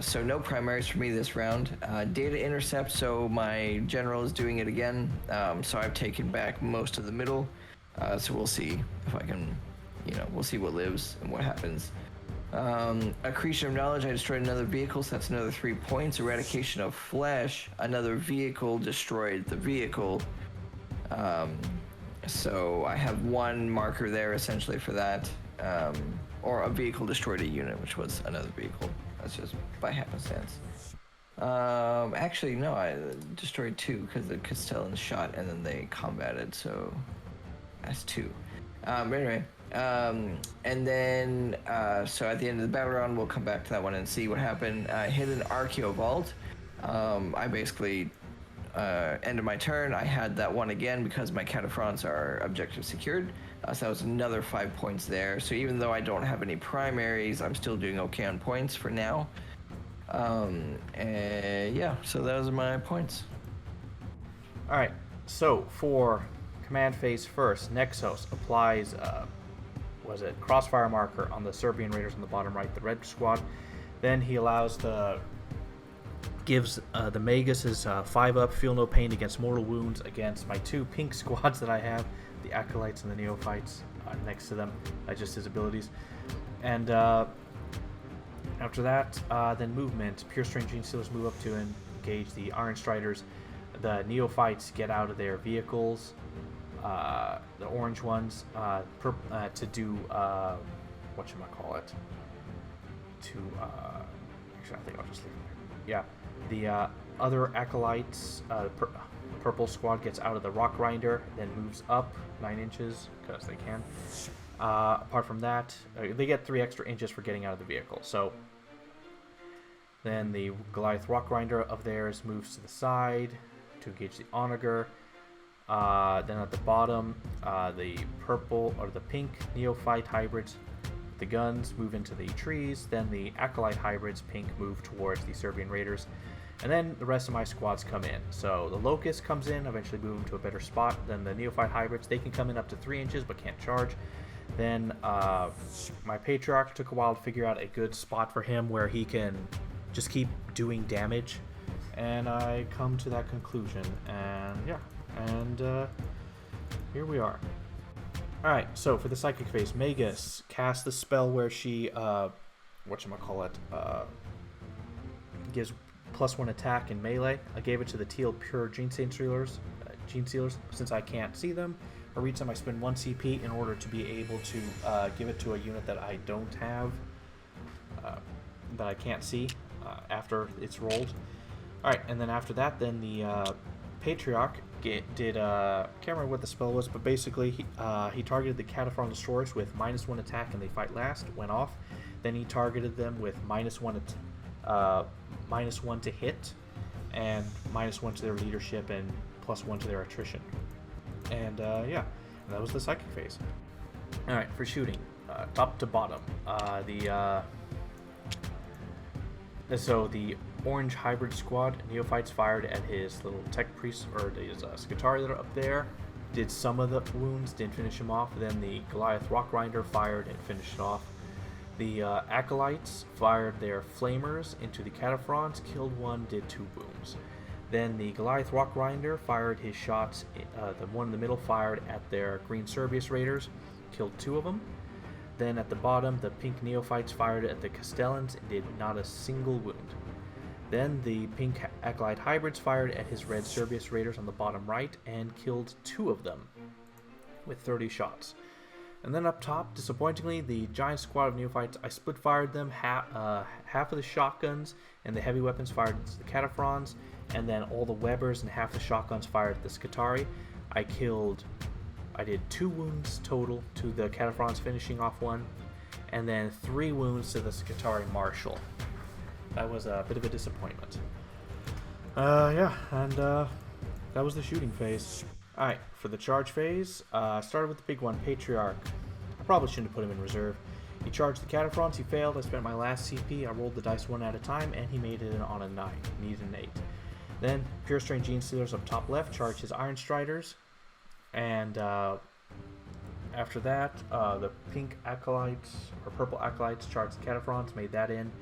So no primaries for me this round. Data intercept. So my general is doing it again. So I've taken back most of the middle. So we'll see if I can, we'll see what lives and what happens. Accretion of knowledge, I destroyed another vehicle, so that's another 3 points. Eradication of flesh, another vehicle destroyed the vehicle. So I have 1 marker there essentially for that. Or a vehicle destroyed a unit, which was another vehicle. That's just by happenstance. Actually, no, I destroyed 2 because the Castellans shot and then they combated, so that's 2. But anyway. And then, so at the end of the battle round, we'll come back to that one and see what happened. I hit an Archeo Vault. I basically, end of my turn, I had that one again because my Cataphrons are objective secured. So that was another 5 points there. So even though I don't have any primaries, I'm still doing okay on points for now. And yeah, so those are my points. Alright, so for command phase first, Nexos applies crossfire marker on the Serbian Raiders on the bottom right, the red squad. Then he gives the Magus his 5-up, feel no pain against mortal wounds against my 2 pink squads that I have, the Acolytes and the Neophytes next to them, just his abilities. And after that, then movement. Pure Strength Genestealers move up to engage the Iron Striders. The Neophytes get out of their vehicles. The orange ones to do whatchamacallit to actually I think I'll just leave it there. Yeah, the other acolytes, purple squad gets out of the rock grinder, then moves up 9 inches because they can. Apart from that, they get 3 extra inches for getting out of the vehicle. So then the Goliath rock grinder of theirs moves to the side to engage the onager. Then at the bottom, the purple or the pink neophyte hybrids, the guns move into the trees. Then the acolyte hybrids, pink, move towards the Serbian Raiders. And then the rest of my squads come in. So the Locust comes in, eventually move them to a better spot. Then the neophyte hybrids, they can come in up to 3 inches but can't charge. Then my Patriarch took a while to figure out a good spot for him where he can just keep doing damage. And I come to that conclusion. And yeah. And here we are. Alright, so for the psychic phase, Magus casts the spell where she, gives +1 attack in melee. I gave it to the teal pure Genestealers, since I can't see them or reach them. I spend 1 CP in order to be able to give it to a unit that I don't have, that I can't see after it's rolled. Alright, and then after that, then the Patriarch can't remember what the spell was, but basically he targeted the Cataphron Destroyers with -1 attack and they fight last, went off. Then he targeted them with -1 to hit and -1 to their leadership and +1 to their attrition. And yeah, and that was the psychic phase. Alright, for shooting, top to bottom, so the orange hybrid squad neophytes fired at his little tech priest or his Scutari that are up there, did some of the wounds, didn't finish him off. Then the Goliath rock grinder fired and finished it off. The acolytes fired their flamers into the Cataphrons, killed 1, did 2 wounds. Then the Goliath rock grinder fired his shots, the one in the middle fired at their green Serbius Raiders, killed 2 of them. Then at the bottom, the pink neophytes fired at the Castellans and did not a single wound. Then the pink acolyte hybrids fired at his red Serbius Raiders on the bottom right and killed 2 of them with 30 shots. And then up top, disappointingly, the giant squad of neophytes, I split fired them, half of the shotguns and the heavy weapons fired at the Cataphrons, and then all the Webbers and half the shotguns fired at the Scutari. I did 2 wounds total to the Cataphrons, finishing off 1, and then 3 wounds to the Scutari Marshal. That was a bit of a disappointment. Yeah, and that was the shooting phase. Alright, for the charge phase, started with the big one, Patriarch. I probably shouldn't have put him in reserve. He charged the Cataphrons, he failed. I spent my last CP, I rolled the dice one at a time, and he made it on a 9. Needed an 8. Then, Pure Strain Genestealers up top left charged his Iron Striders. And after that, the pink Acolytes, or purple Acolytes, charged the Cataphrons, made that in.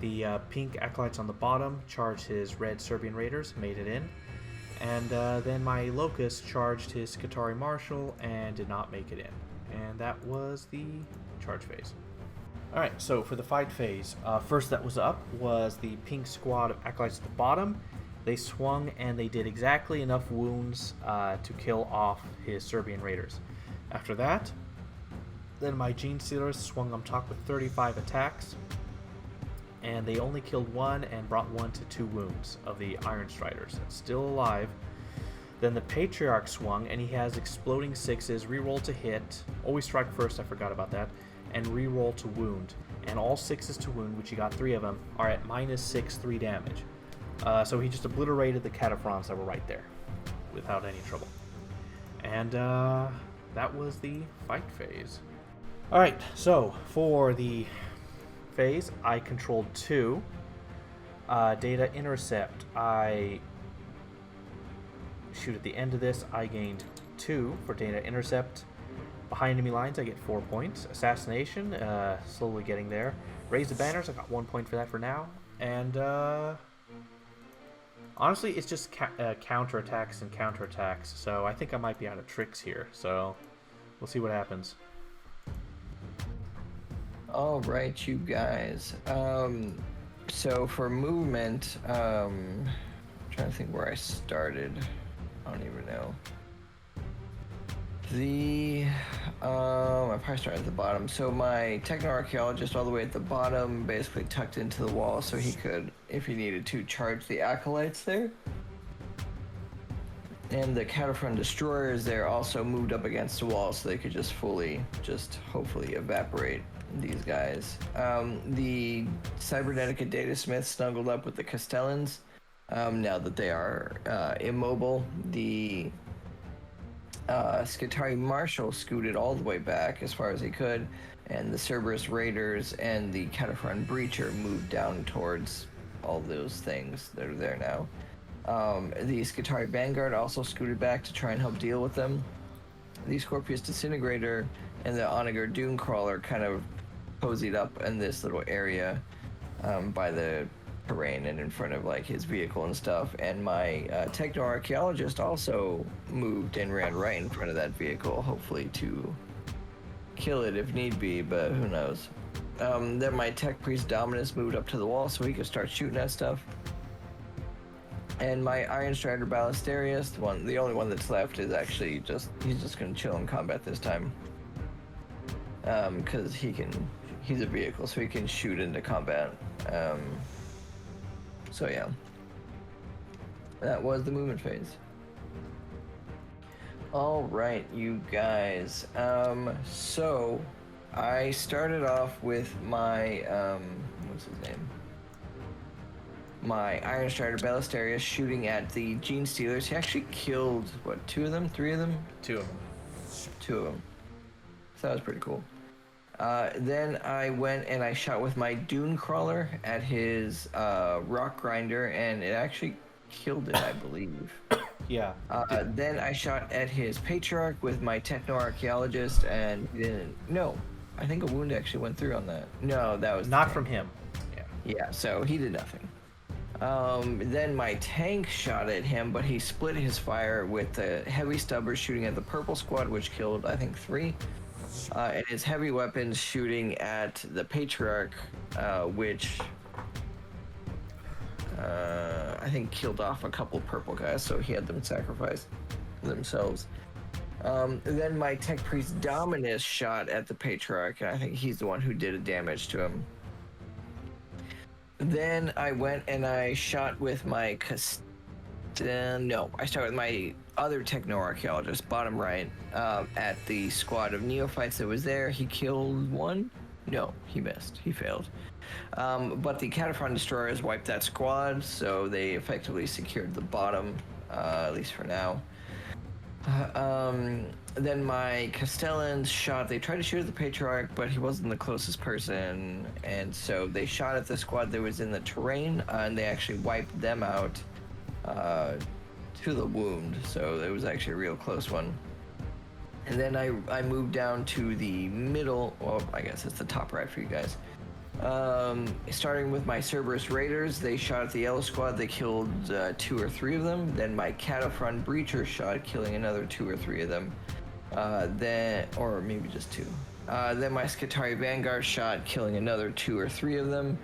The pink Acolytes on the bottom charged his red Serbian Raiders, made it in. And then my Locust charged his Skitarii Marshal and did not make it in. And that was the charge phase. Alright, so for the fight phase, first that was up was the pink squad of Acolytes at the bottom. They swung and they did exactly enough wounds to kill off his Serbian Raiders. After that, then my Genestealers swung on top with 35 attacks, and they only killed 1 and brought 1 to 2 wounds of the Iron Striders. Still alive. Then the Patriarch swung, and he has exploding 6s, reroll to hit, always strike first, I forgot about that, and reroll to wound. And all 6s to wound, which he got 3 of them, are at -6, 3 damage. So he just obliterated the Cataphrons that were right there without any trouble. And that was the fight phase. Alright, so for the phase, I controlled 2. Data intercept, at the end of this, I gained 2 for data intercept. Behind enemy lines, I get 4 points. Assassination, slowly getting there. Raise the banners, I got 1 point for that for now. And honestly, it's just counterattacks and counterattacks, so I think I might be out of tricks here. So we'll see what happens. All right, you guys. So for movement, I'm trying to think where I started. I don't even know. I probably started at the bottom. So my Techno-Archaeologist all the way at the bottom, basically tucked into the wall so he could, if he needed to, charge the Acolytes there. And the Cataphron Destroyers there also moved up against the wall so they could just hopefully evaporate these guys. The Cybernetica Datasmith snuggled up with the Castellans. Now that they are immobile, the Skitarii Marshal scooted all the way back as far as he could, and the Cerberus Raiders and the Cataphron Breacher moved down towards all those things that are there now. The Skitarii Vanguard also scooted back to try and help deal with them. The Scorpius Disintegrator and the Onager Dunecrawler kind of posied up in this little area by the terrain and in front of like his vehicle and stuff, and my Techno-Archaeologist also moved and ran right in front of that vehicle, hopefully to kill it if need be, but who knows. Then my Tech Priest Dominus moved up to the wall so he could start shooting at stuff. And my Iron Strider Ballesterius, the only one that's left, is actually he's just gonna chill in combat this time. Because he's a vehicle, so he can shoot into combat. So yeah, that was the movement phase. All right, you guys. So I started off with my what's his name? My Iron Strider Ballesterius shooting at the Genestealers. He actually killed what, 2 of them, 3 of them? 2 of them. 2 of them. So that was pretty cool. Then I went and I shot with my Dunecrawler at his Rock Grinder, and it actually killed it, I believe. Yeah. Then I shot at his Patriarch with my Techno-Archaeologist, and he didn't. No, I think a wound actually went through on that. No, that was not from him. Yeah. Yeah, so he did nothing. Then my tank shot at him, but he split his fire with the Heavy Stubbers shooting at the Purple Squad, which killed, I think, 3. And his heavy weapons shooting at the Patriarch, which I think killed off a couple purple guys, so he had them sacrifice themselves. Then my Tech Priest Dominus shot at the Patriarch, and I think he's the one who did a damage to him. Then I went and I shot with my I started with my other Techno-Archaeologist, bottom right, at the squad of neophytes that was there. He killed 1? No, he missed. He failed. But the Cataphron Destroyers wiped that squad, so they effectively secured the bottom, at least for now. Then my Castellans shot. They tried to shoot at the Patriarch, but he wasn't the closest person, and so they shot at the squad that was in the terrain, and they actually wiped them out to the wound. So it was actually a real close one. And then I moved down to the middle. Well, I guess it's the top right for you guys. Starting with my Cerberus Raiders, they shot at the yellow squad. They killed 2 or 3 of them. Then my Cataphront Breacher shot, killing another 2 or 3 of them. Or maybe just 2. Then my Skitarii Vanguard shot, killing another 2 or 3 of them.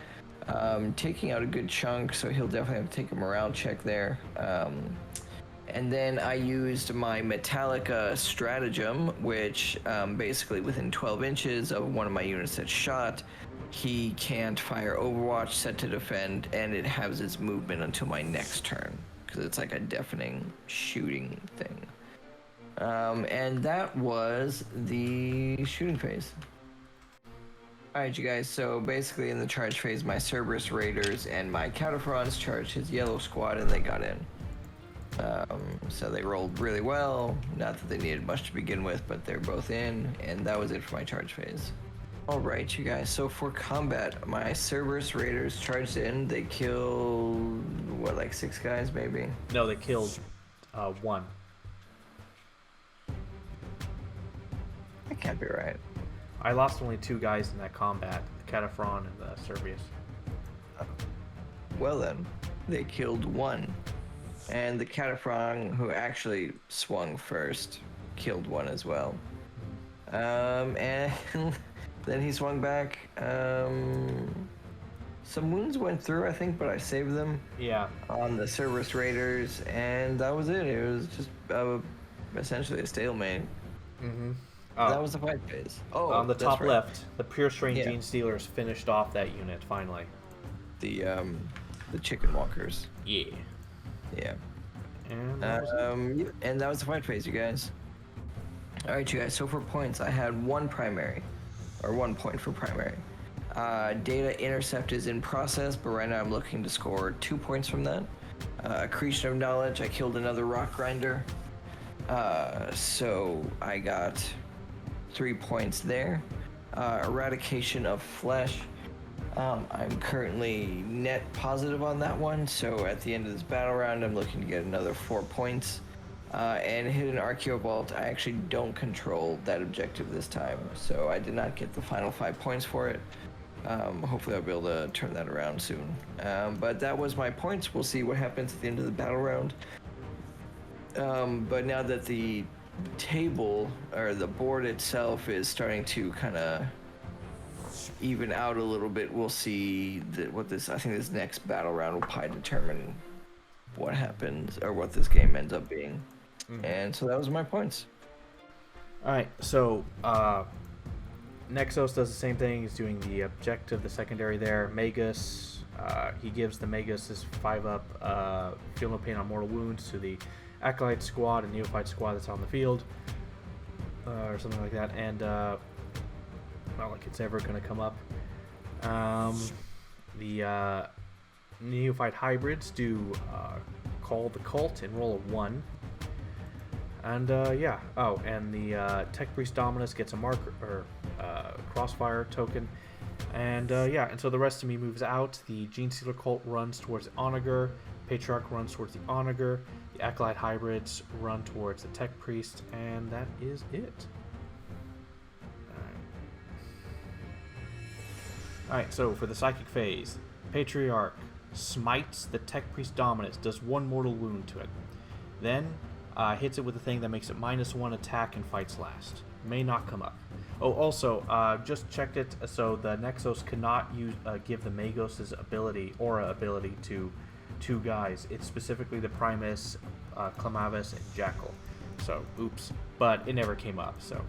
Taking out a good chunk, so he'll definitely have to take a morale check there. And then I used my Metallica Stratagem, which basically within 12 inches of one of my units that's shot, he can't fire Overwatch, set to defend, and it has its movement until my next turn, because it's like a deafening shooting thing. And that was the shooting phase. Alright, you guys, so basically in the charge phase, my Cerberus Raiders and my Cataphrons charged his yellow squad, and they got in. So they rolled really well. Not that they needed much to begin with, but they're both in, and that was it for my charge phase. Alright, you guys, so for combat, my Cerberus Raiders charged in. They killed, what, like 6 guys, maybe? No, they killed 1. That can't be right. I lost only 2 guys in that combat, the Cataphron and the Cerberus. Well then, they killed 1. And the Cataphron, who actually swung first, killed 1 as well. And then he swung back. Some wounds went through, I think, but I saved them. Yeah. On the Cerberus Raiders, and that was it. It was just essentially a stalemate. Mm-hmm. That was the fight phase. Oh, on the top right. left, the Pure Strain Genestealers finished off that unit finally. The Chicken Walkers. Yeah. Yeah. And that was it. And that was the fight phase, you guys. All right, you guys. So for points, I had 1 primary, or 1 point for primary. Data intercept is in process, but right now I'm looking to score 2 points from that. Accretion of knowledge, I killed another rock grinder. So I got 3 points there. Eradication of flesh. I'm currently net positive on that one, so at the end of this battle round, I'm looking to get another 4 points. And Hidden Archaeovault, I actually don't control that objective this time, so I did not get the final 5 points for it. Hopefully I'll be able to turn that around soon. But that was my points. We'll see what happens at the end of the battle round. But now that the table, or the board itself, is starting to kind of even out a little bit, we'll see I think this next battle round will probably determine what happens, or what this game ends up being. And so that was my points. Alright, so Nexos does the same thing. He's doing the objective, the secondary there. Magus, he gives the Magus his 5-up feel no pain on mortal wounds to the Acolyte squad and Neophyte squad that's on the field, or something like that. And not like it's ever going to come up. The Neophyte hybrids do call the cult and roll a 1. And yeah. Oh, and the Tech Priest Dominus gets a marker, or crossfire token. And yeah, and so the rest of me moves out. The Genestealer Cult runs towards the Onager. Patriarch runs towards the Onager. The Acolyte hybrids run towards the Tech Priest, and that is it. Alright, so for the Psychic phase, Patriarch smites the Tech Priest Dominus, does 1 mortal wound to it. Then hits it with a thing that makes it -1 attack and fights last. May not come up. Oh, also, just checked it, so the Nexos cannot give the Magos' aura ability to 2 guys. It's specifically the Primus, Clamavis, and Jackal. So, oops. But it never came up, so.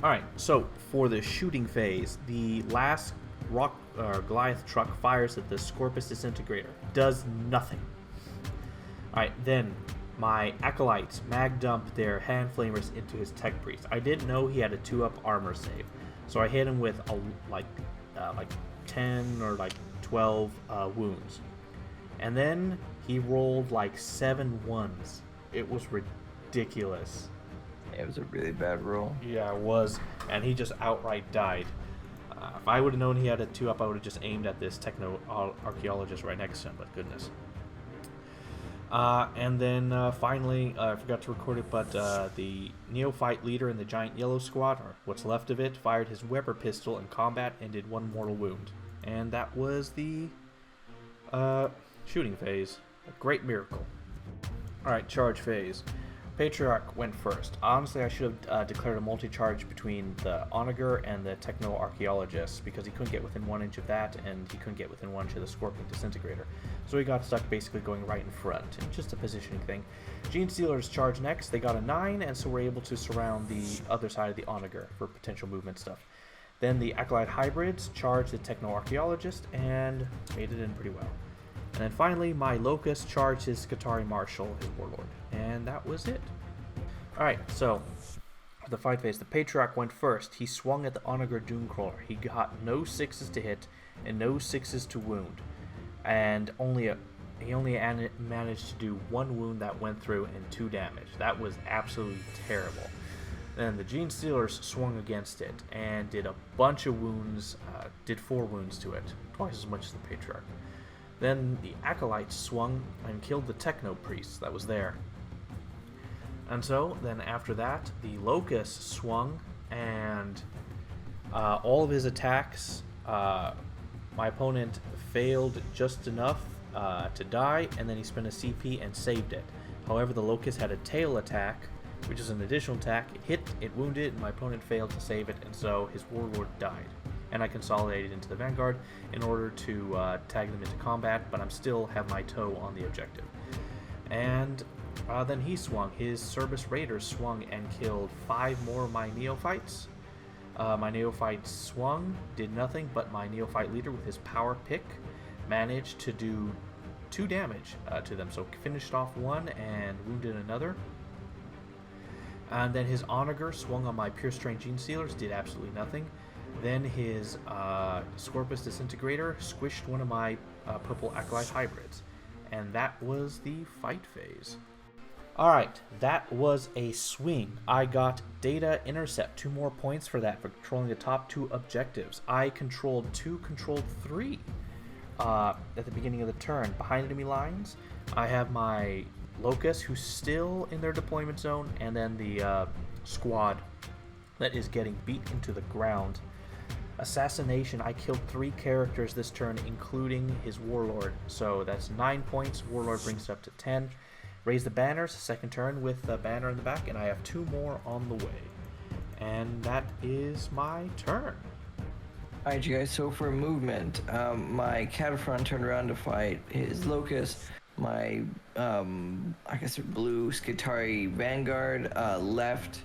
Alright, so for the shooting phase, the last Goliath truck fires at the Scorpus Disintegrator. Does nothing. Alright, then my Acolytes mag dump their hand flamers into his Tech Priest. I didn't know he had a 2-up armor save, so I hit him with like 10 or like 12 wounds. And then he rolled like 7 ones. It was ridiculous. It was a really bad roll. Yeah, it was. And he just outright died. If I would have known he had a 2-up, I would have just aimed at this techno-archaeologist right next to him, but goodness. And then finally, I forgot to record it, but the neophyte leader in the giant yellow squad, or what's left of it, fired his Weber pistol in combat and did 1 mortal wound. And that was the shooting phase. A great miracle. Alright, charge phase. Patriarch went first. Honestly, I should have declared a multi-charge between the Onager and the Techno-Archaeologist, because he couldn't get within 1 inch of that, and he couldn't get within 1 inch of the Scorpion Disintegrator. So he got stuck basically going right in front, and just a positioning thing. Genestealers charge next. They got a 9, and so we're able to surround the other side of the Onager for potential movement stuff. Then the Acolyte Hybrids charged the Techno-Archaeologist, and made it in pretty well. And then finally, my Locust charged his Skitarii Marshal, his Warlord. And that was it. Alright, so, for the fight phase, the Patriarch went first. He swung at the Onager Doomcrawler. He got no 6s to hit, and no 6s to wound. And he only managed to do 1 wound that went through and 2 damage. That was absolutely terrible. Then the Genestealers swung against it, and did a bunch of wounds, did 4 wounds to it. Twice as much as the Patriarch. Then the Acolytes swung and killed the Techno-Priest that was there. And so, then after that, the Locust swung, and all of his attacks, my opponent failed just enough to die, and then he spent a CP and saved it. However, the Locust had a tail attack, which is an additional attack. It hit, it wounded, and my opponent failed to save it, and so his Warlord died. And I consolidated into the Vanguard in order to tag them into combat, but I'm still have my toe on the objective. And then he swung. His Cerberus Raiders swung and killed 5 more of my Neophytes. My Neophyte swung, did nothing, but my Neophyte leader with his power pick managed to do 2 damage to them. So finished off 1 and wounded another. And then his Onager swung on my Pure Strain Genestealers, did absolutely nothing. Then his Scorpius Disintegrator squished one of my purple Acolyte Hybrids. And that was the fight phase. Alright, that was a swing. I got Data Intercept, 2 more points for that, for controlling the top 2 objectives. I controlled 2, controlled 3 at the beginning of the turn. Behind enemy lines, I have my Locust, who's still in their deployment zone, and then the squad that is getting beat into the ground. Assassination, I killed 3 characters this turn, including his Warlord. So that's 9 points. Warlord brings it up to 10. Raise the banners, second turn with the banner in the back, and I have 2 more on the way. And that is my turn. Alright, you guys, so for movement, my Cataphront turned around to fight his Locust. My, I guess blue Skitarii Vanguard left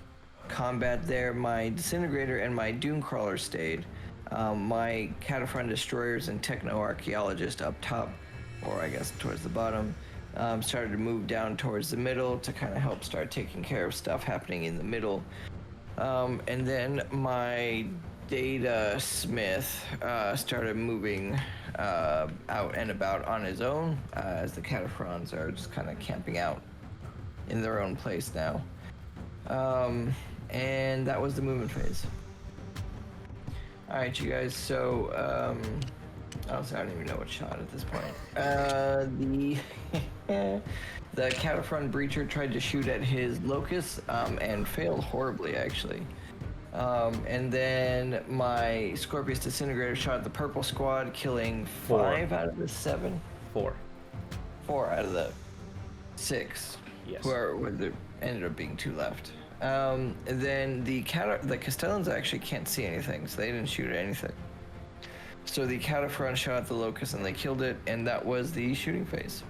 combat there. My Disintegrator and my Doomcrawler stayed. My Cataphront Destroyers and Techno-Archaeologist up top, or I guess towards the bottom, started to move down towards the middle to kind of help start taking care of stuff happening in the middle. And then my Data Smith started moving out and about on his own, as the Cataphrons are just kind of camping out in their own place now. And that was the movement phase. Alright, you guys, so, honestly, I don't even know what shot at this point. The Cataphront Breacher tried to shoot at his Locust, and failed horribly, actually. And then my Scorpius Disintegrator shot at the purple squad, killing 5 out of the 7? 4. 4 out of the 6. Yes. Where there ended up being 2 left. And then the Castellans actually can't see anything, so they didn't shoot at anything. So the Cataphront shot at the Locust and they killed it, and that was the shooting phase.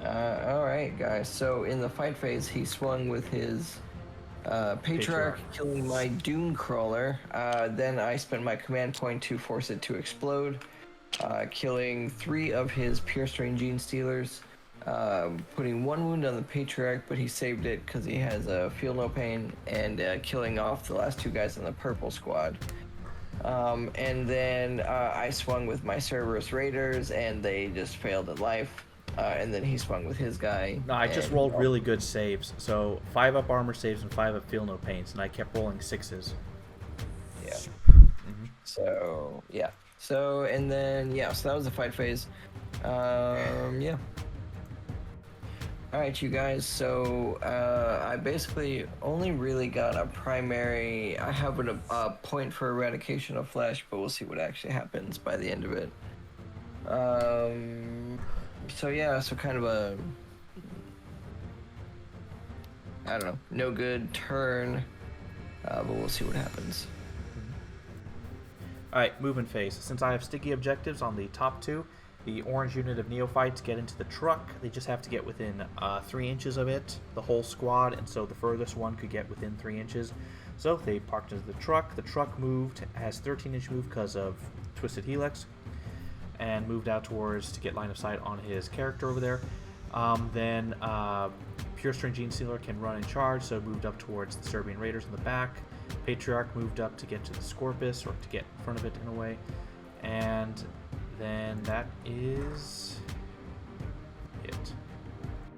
Alright, guys, so in the fight phase, he swung with his Patriarch, killing my Doomcrawler. Then I spent my command point to force it to explode, killing 3 of his Pure Strain Genestealers, putting 1 wound on the Patriarch, but he saved it because he has Feel No Pain, and killing off the last 2 guys on the purple squad. And then I swung with my Cerberus Raiders, and they just failed at life. and then he swung with his guy. No, I just rolled really good saves. So 5 up armor saves and 5 up feel no pains, and I kept rolling 6s. Yeah. So yeah. So and then so that was the fight phase. Yeah. All right, you guys. So I basically only really got a primary. I have a point for eradication of flesh, but we'll see what actually happens by the end of it. So yeah, so kind of a, I don't know, no good turn, but we'll see what happens. Alright, movement phase. Since I have sticky objectives on the top 2, the orange unit of neophytes get into the truck. They just have to get within 3 inches of it, the whole squad, and so the furthest one could get within 3 inches. So they parked into the truck. The truck moved, has 13-inch move because of Twisted Helix, and moved out towards to get line of sight on his character over there. Then Pure Strain Genestealer can run and charge, so moved up towards the Serbian Raiders in the back. Patriarch moved up to get to the Scorpus, or to get in front of it in a way. And then that is it.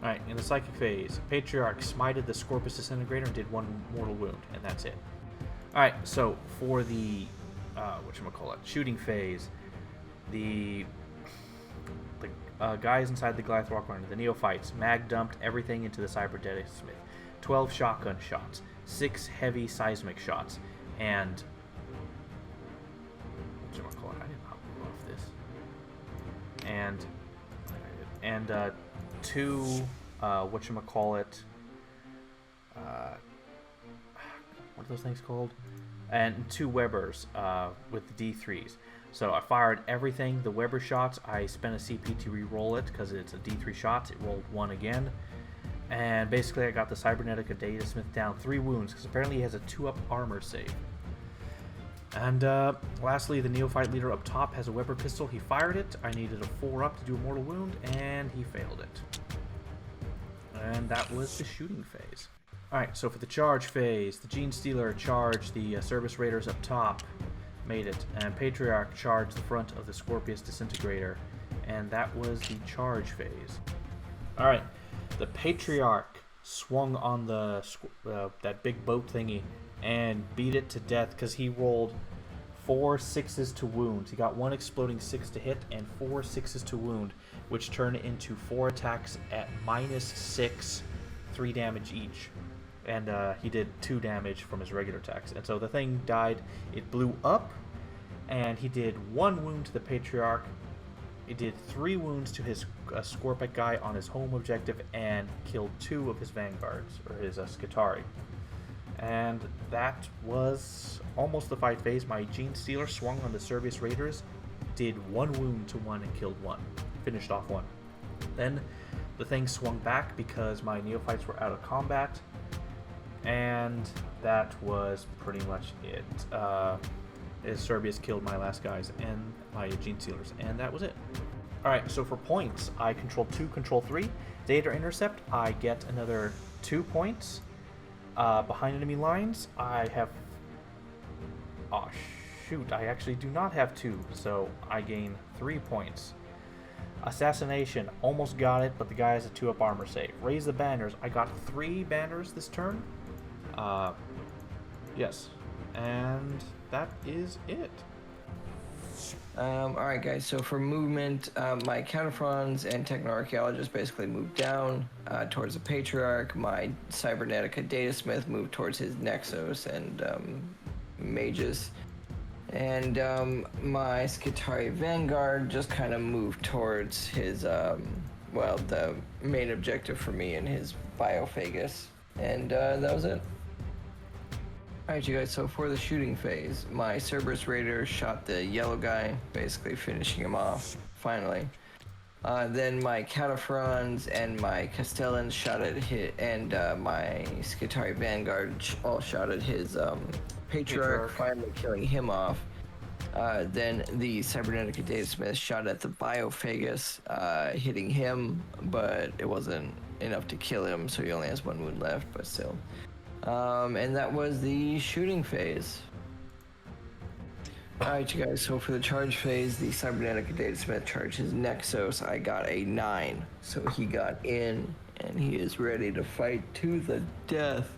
Alright, in the Psychic phase, Patriarch smited the Scorpus Disintegrator and did 1 mortal wound, and that's it. Alright, so for the, shooting phase, the guys inside the Goliath Rock Runner, the Neophytes, mag dumped everything into the Cybernetic Smith. 12 shotgun shots, 6 heavy seismic shots, and I did not move off this. And 2 what are those things called? And 2 Webbers with the D3s. So I fired everything. The Weber shots, I spent a CP to re-roll it because it's a D3 shots. It rolled 1 again. And basically I got the Cybernetic Data Smith down 3 wounds because apparently he has a 2-up armor save. And lastly, the Neophyte leader up top has a Weber pistol. He fired it. I needed a 4-up to do a mortal wound, and he failed it. And that was the shooting phase. Alright, so for the charge phase, the Genestealer charged the Service Raiders up top. Made it, and Patriarch charged the front of the Scorpius Disintegrator, and that was the charge phase. Alright, the Patriarch swung on the that big boat thingy and beat it to death because he rolled 4 6s to wound. He got 1 exploding 6 to hit and 4 6s to wound, which turned into 4 attacks at -6, 3 damage each. And he did 2 damage from his regular attacks. And so the thing died. It blew up, and he did 1 wound to the Patriarch. It did 3 wounds to his Scorpic guy on his home objective, and killed 2 of his Vanguards, or his Skitari. And that was almost the fight phase. My Genestealer swung on the Servius Raiders, did 1 wound to 1 and killed 1. Finished off 1. Then the thing swung back because my Neophytes were out of combat. And that was pretty much it. Serbius killed my last guys and my Genestealers, and that was it. Alright, so for points, I control 2, control 3. Data intercept, I get another 2 points. Behind enemy lines, I have... Oh, shoot, I actually do not have 2, so I gain 3 points. Assassination, almost got it, but the guy has a 2-up armor save. Raise the banners, I got 3 banners this turn. Yes, and that is it. Alright guys, so for movement, my Counterfrons and Techno-Archaeologists basically moved down towards the Patriarch. My Cybernetica Datasmith moved towards his Nexos and Magus. And my Skitari Vanguard just kind of moved towards his, the main objective for me and his Biophagus. And that was it. Alright you guys, so for the shooting phase, my Cerberus Raider shot the yellow guy, basically finishing him off, finally. Then my Cataphrons and my Castellans shot at hit, and my Skitari Vanguard all shot at his Patriarch, finally killing him off. Then the Cybernetic Datasmith shot at the Biophagus, hitting him, but it wasn't enough to kill him, so he only has 1 wound left, but still. And that was the shooting phase. Alright, you guys, so for the charge phase, the Cybernetic Datasmith charged his Nexos. I got a 9. So he got in, and he is ready to fight to the death.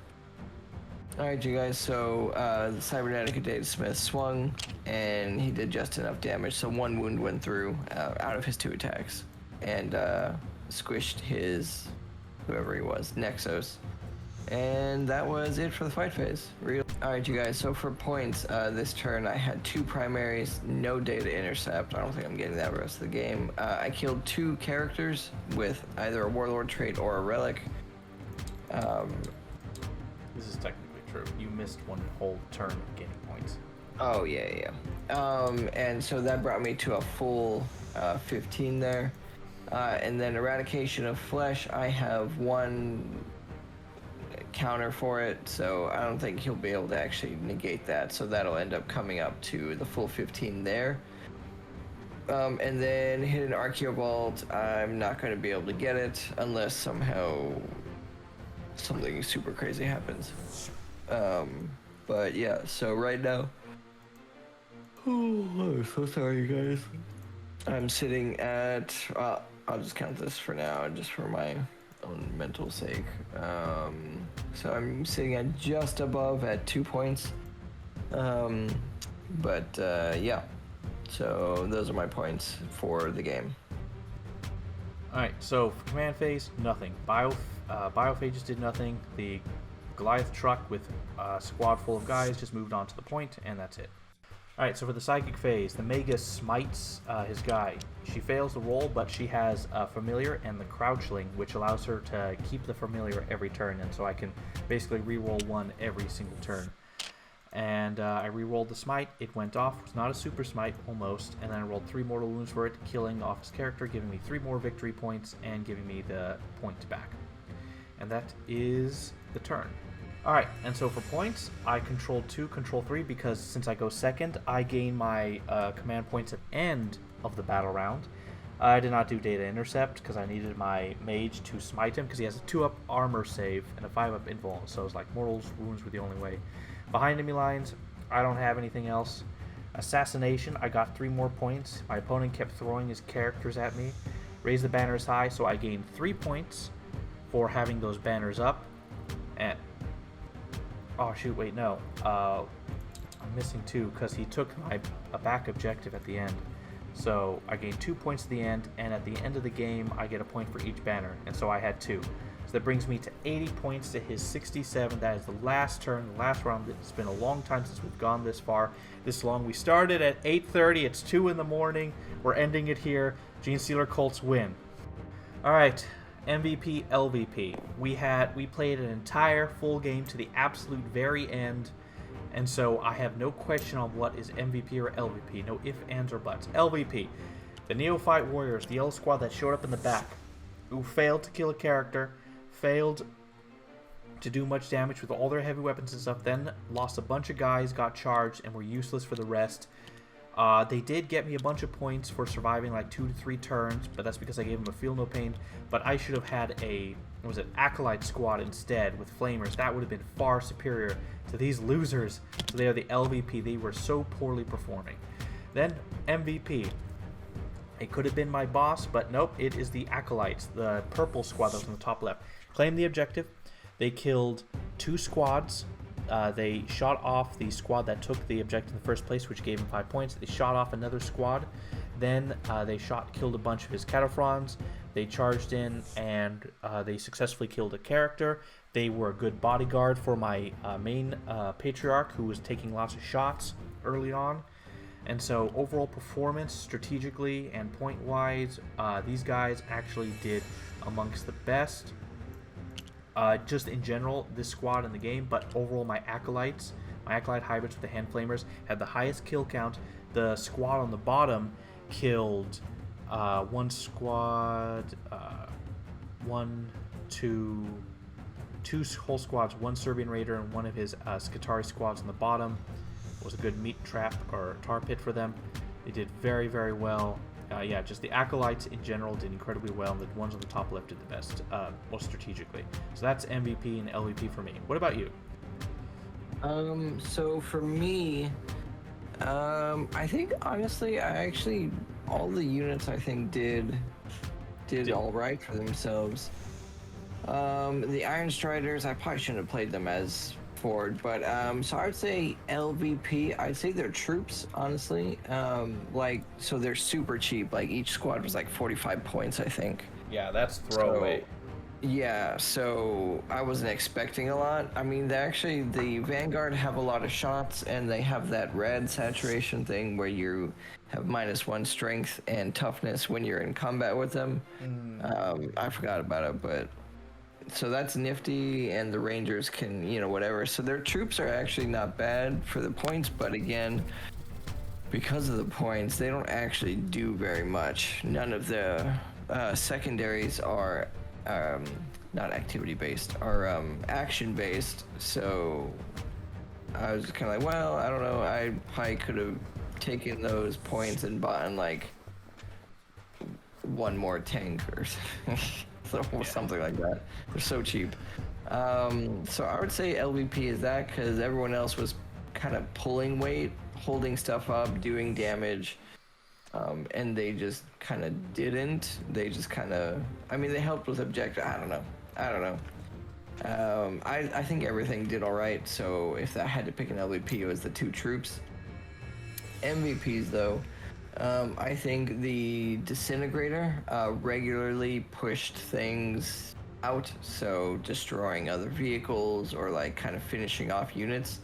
Alright, you guys, so the Cybernetic Datasmith swung, and he did just enough damage, so 1 wound went through out of his 2 attacks, and squished his, whoever he was, Nexos. And that was it for the fight phase. Alright, you guys, so for points, this turn I had 2 primaries, no data intercept. I don't think I'm getting that the rest of the game. I killed 2 characters with either a Warlord trait or a relic. This is technically true. You missed 1 whole turn of gaining points. Oh, yeah. And so that brought me to a full 15 there. And then Eradication of Flesh, I have 1 counter for it, so I don't think he'll be able to actually negate that, so that'll end up coming up to the full 15 there. And then Hidden Archaeovault, I'm not going to be able to get it unless somehow something super crazy happens. But yeah, so right now, I'm so sorry, you guys. I'm sitting at, I'll just count this for now, just for my own mental sake. So I'm sitting at just above at 2 points. Yeah. So those are my points for the game. Alright, so for command phase, nothing. Biophages did nothing. The Goliath truck with a squad full of guys just moved on to the point, and that's it. Alright, so for the psychic phase, the Magus smites his guy. She fails the roll, but she has a familiar and the crouchling, which allows her to keep the familiar every turn, and so I can basically re-roll 1 every single turn. And I re-rolled the smite, it went off, it was not a super smite, almost, and then I rolled 3 mortal wounds for it, killing off his character, giving me 3 more victory points, and giving me the point back. And that is the turn. Alright, and so for points, I control 2, control 3, because since I go second, I gain my command points at the end of the battle round. I did not do data intercept, because I needed my mage to smite him, because he has a 2-up armor save and a 5-up invul, so it's like mortal wounds were the only way. Behind enemy lines, I don't have anything else. Assassination, I got 3 more points. My opponent kept throwing his characters at me. Raise the banners high, so I gained 3 points for having those banners up. And oh shoot, wait, no. I'm missing 2 because he took a back objective at the end. So I gained 2 points at the end, and at the end of the game, I get a point for each banner, and so I had 2. So that brings me to 80 points to his 67. That is the last turn, the last round. It's been a long time since we've gone this far, this long. We started at 8:30. It's 2 in the morning. We're ending it here. Genestealer Cults win. All right. MVP, LVP. We played an entire full game to the absolute very end, and so I have no question on what is MVP or LVP. No ifs, ands, or buts. LVP. The Neophyte Warriors, the L squad that showed up in the back, who failed to kill a character, failed to do much damage with all their heavy weapons and stuff, then lost a bunch of guys, got charged, and were useless for the rest. They did get me a bunch of points for surviving like 2 to 3 turns, but that's because I gave them a feel no pain. But I should have had Acolyte squad instead with Flamers. That would have been far superior to these losers. So they are the LVP. They were so poorly performing. Then MVP. It could have been my boss, but nope, it is the Acolytes, the purple squad that was on the top left. Claimed the objective. They killed 2 squads. They shot off the squad that took the objective in the first place, which gave him 5 points. They shot off another squad. Then they killed a bunch of his Cataphrons. They charged in, and they successfully killed a character. They were a good bodyguard for my main Patriarch, who was taking lots of shots early on. And so overall performance, strategically and point-wise, these guys actually did amongst the best. Just in general, this squad in the game, but overall my Acolyte hybrids with the Hand Flamers had the highest kill count. The squad on the bottom killed two whole squads, 1 Serbian Raider and 1 of his Scutari squads on the bottom. It was a good meat trap or tar pit for them. They did very, very well. Yeah, just the Acolytes in general did incredibly well, and the ones on the top left did the best, most strategically. So that's MVP and LVP for me. What about you? So for me, I think honestly, all the units I think did all right for themselves. The Iron Striders, I probably shouldn't have played them as forward, but so I would say LVP. I'd say they're troops, honestly. So they're super cheap. Like each squad was like 45 points, I think. Yeah, that's throwaway. So, yeah, so I wasn't expecting a lot. I mean, the Vanguard have a lot of shots, and they have that red saturation thing where you have -1 strength and toughness when you're in combat with them. I forgot about it, but so that's nifty, and the Rangers can, whatever. So their troops are actually not bad for the points, but again, because of the points, they don't actually do very much. None of the secondaries are not activity based, are action based. So I was kind of like, well, I don't know. I probably could have taken those points and bought like one more tank or something like that. They're so cheap. So I would say LVP is that, because everyone else was kind of pulling weight, holding stuff up, doing damage. And they just kind of didn't. They just kind of, I mean, they helped with objective. I don't know. I think everything did all right. So if I had to pick an LVP, it was the 2 troops. MVPs though, I think the Disintegrator regularly pushed things out, so destroying other vehicles or like kind of finishing off units.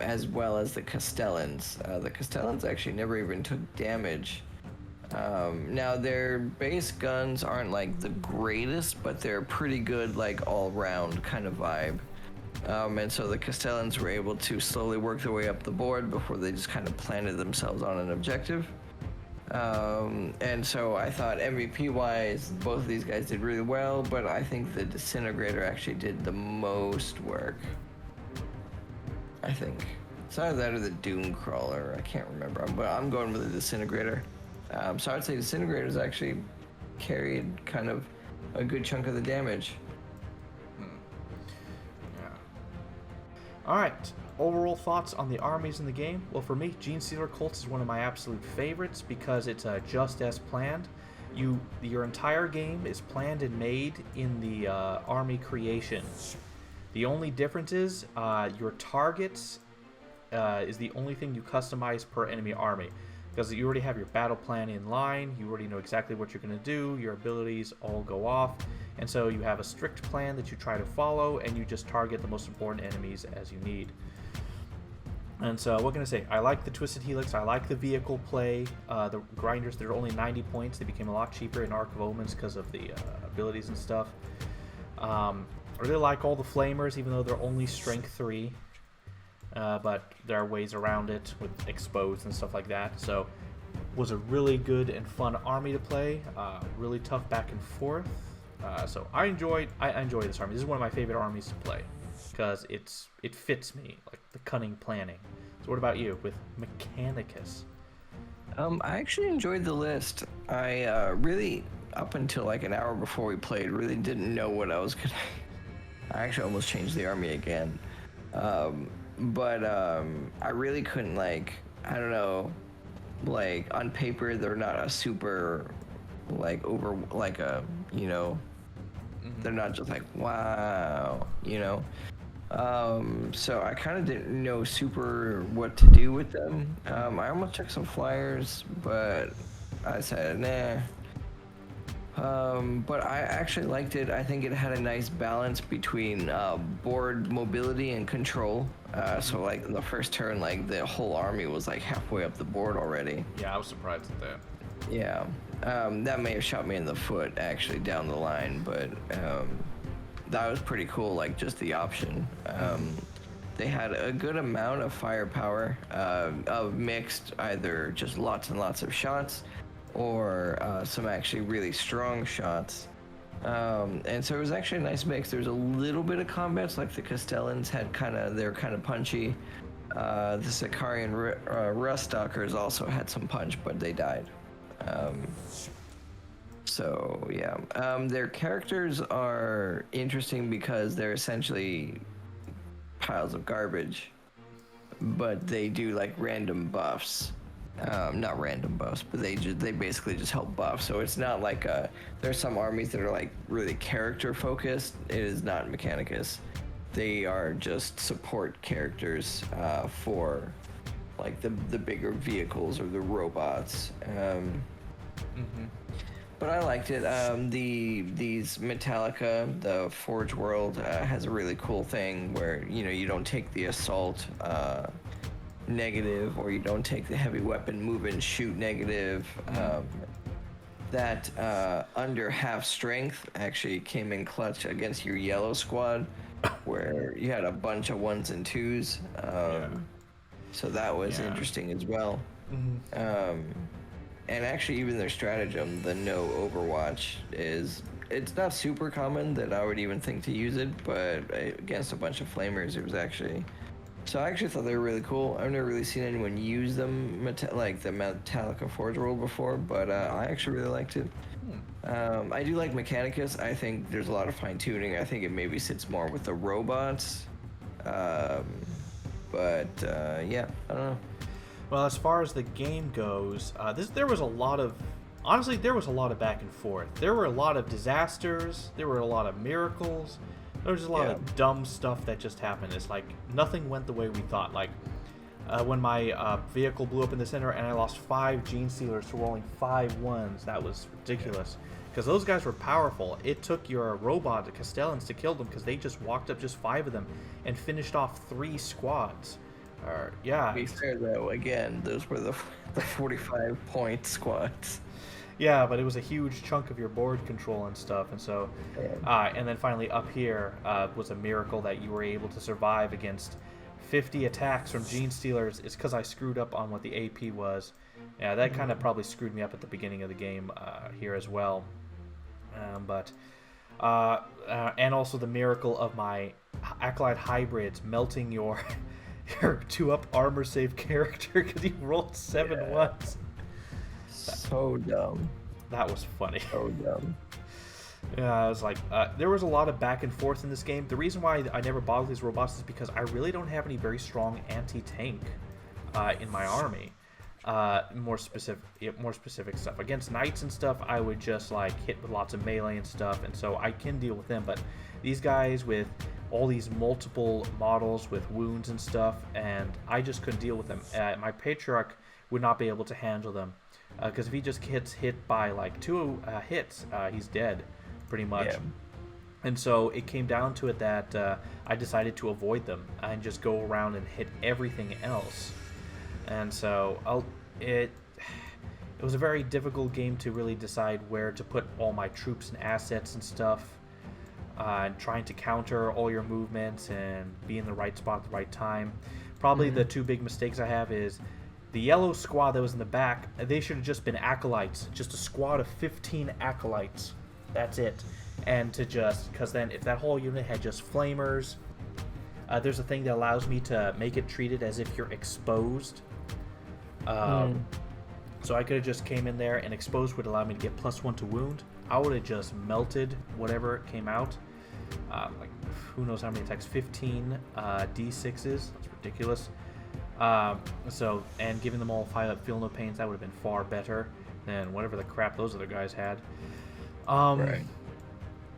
As well as the Castellans. The Castellans actually never even took damage. Now their base guns aren't like the greatest, but they're pretty good, like all-round kind of vibe. And so the Castellans were able to slowly work their way up the board before they just kind of planted themselves on an objective. And so I thought MVP-wise, both of these guys did really well, but I think the Disintegrator actually did the most work. I think. It's either that or the Doom Crawler. I can't remember, but I'm going with the Disintegrator. So I'd say Disintegrators actually carried kind of a good chunk of the damage. Yeah. All right. Overall thoughts on the armies in the game? Well, for me, Genestealer Cults is one of my absolute favorites because it's just as planned. Your entire game is planned and made in the army creation. The only difference is your targets is the only thing you customize per enemy army, because you already have your battle plan in line, you already know exactly what you're going to do, your abilities all go off, and so you have a strict plan that you try to follow, and you just target the most important enemies as you need. And so what can I say? I like the Twisted Helix, I like the vehicle play. The grinders, they're only 90 points, they became a lot cheaper in Ark of Omens because of the abilities and stuff. I really like all the flamers, even though they're only strength 3, but there are ways around it with exposed and stuff like that. So was a really good and fun army to play, really tough back and forth. So I enjoy this army. This is one of my favorite armies to play because it fits me, like the cunning planning. So what about you with Mechanicus? I actually enjoyed the list. I really, up until like an hour before we played, really didn't know what I was gonna. I actually almost changed the army again. But I really couldn't, like, I don't know, like on paper they're not a super like over like a, they're not just like wow, so I kind of didn't know super what to do with them. I almost took some flyers, but I said nah. But I actually liked it. I think it had a nice balance between board mobility and control. So like in the first turn, like the whole army was like halfway up the board already. Yeah, I was surprised at that. Yeah, that may have shot me in the foot actually down the line, but that was pretty cool. Like just the option. They had a good amount of firepower, of mixed, either just lots and lots of shots, or some actually really strong shots. And so it was actually a nice mix. There's a little bit of combats, like the Castellans they're kind of punchy. The Sicarian Ruststalkers also had some punch, but they died. So yeah, their characters are interesting because they're essentially piles of garbage, but they do like random buffs. Not random buffs, but they basically just help buff. So it's not like there's some armies that are like really character focused. It is not Mechanicus. They are just support characters for like the bigger vehicles or the robots. But I liked it. These Metallica, the Forge World, has a really cool thing where you don't take the assault negative, or you don't take the heavy weapon move and shoot negative. That under half strength actually came in clutch against your yellow squad, where you had a bunch of 1s and 2s. So that was interesting as well. And actually, even their stratagem, the no Overwatch, it's not super common that I would even think to use it, but against a bunch of flamers, it was actually. So I actually thought they were really cool. I've never really seen anyone use them, like the Metallica Forge World before, but I actually really liked it. I do like Mechanicus. I think there's a lot of fine tuning. I think it maybe sits more with the robots. Yeah, I don't know. Well, as far as the game goes, there was a lot of back and forth. There were a lot of disasters. There were a lot of miracles. There was just a lot of dumb stuff that just happened. It's like nothing went the way we thought. Like when my vehicle blew up in the center and I lost 5 Genestealers to rolling 5 1s. That was ridiculous. Because those guys were powerful. It took your robot, the Castellans, to kill them because they just walked up, just 5 of them, and finished off 3 squads. To be fair though, again, those were the 45-point squads. Yeah, but it was a huge chunk of your board control and stuff, and so, and then finally up here was a miracle that you were able to survive against 50 attacks from Genestealers. It's because I screwed up on what the AP was. Yeah, that kind of probably screwed me up at the beginning of the game here as well. And also the miracle of my Acolyte hybrids melting your 2-up armor save character because you rolled 7 1s. So dumb. That was funny. So dumb. Yeah, I was like, there was a lot of back and forth in this game. The reason why I never bothered these robots is because I really don't have any very strong anti-tank in my army. More specific stuff. Against knights and stuff, I would just like hit with lots of melee and stuff, and so I can deal with them. But these guys with all these multiple models with wounds and stuff, and I just couldn't deal with them. My Patriarch would not be able to handle them. Because if he just gets hit by like 2 hits, he's dead, pretty much. Yeah. And so it came down to it that I decided to avoid them and just go around and hit everything else. And so it was a very difficult game to really decide where to put all my troops and assets and stuff, and trying to counter all your movements and be in the right spot at the right time. Probably the 2 big mistakes I have is the yellow squad that was in the back, they should have just been acolytes. Just a squad of 15 acolytes. That's it. And because then if that whole unit had just flamers, there's a thing that allows me to make it treated as if you're exposed. So I could have just came in there, and exposed would allow me to get +1 to wound. I would have just melted whatever came out. Like, who knows how many attacks? 15 D6s. That's ridiculous. And giving them all 5-up feel no pains, that would have been far better than whatever the crap those other guys had. Right.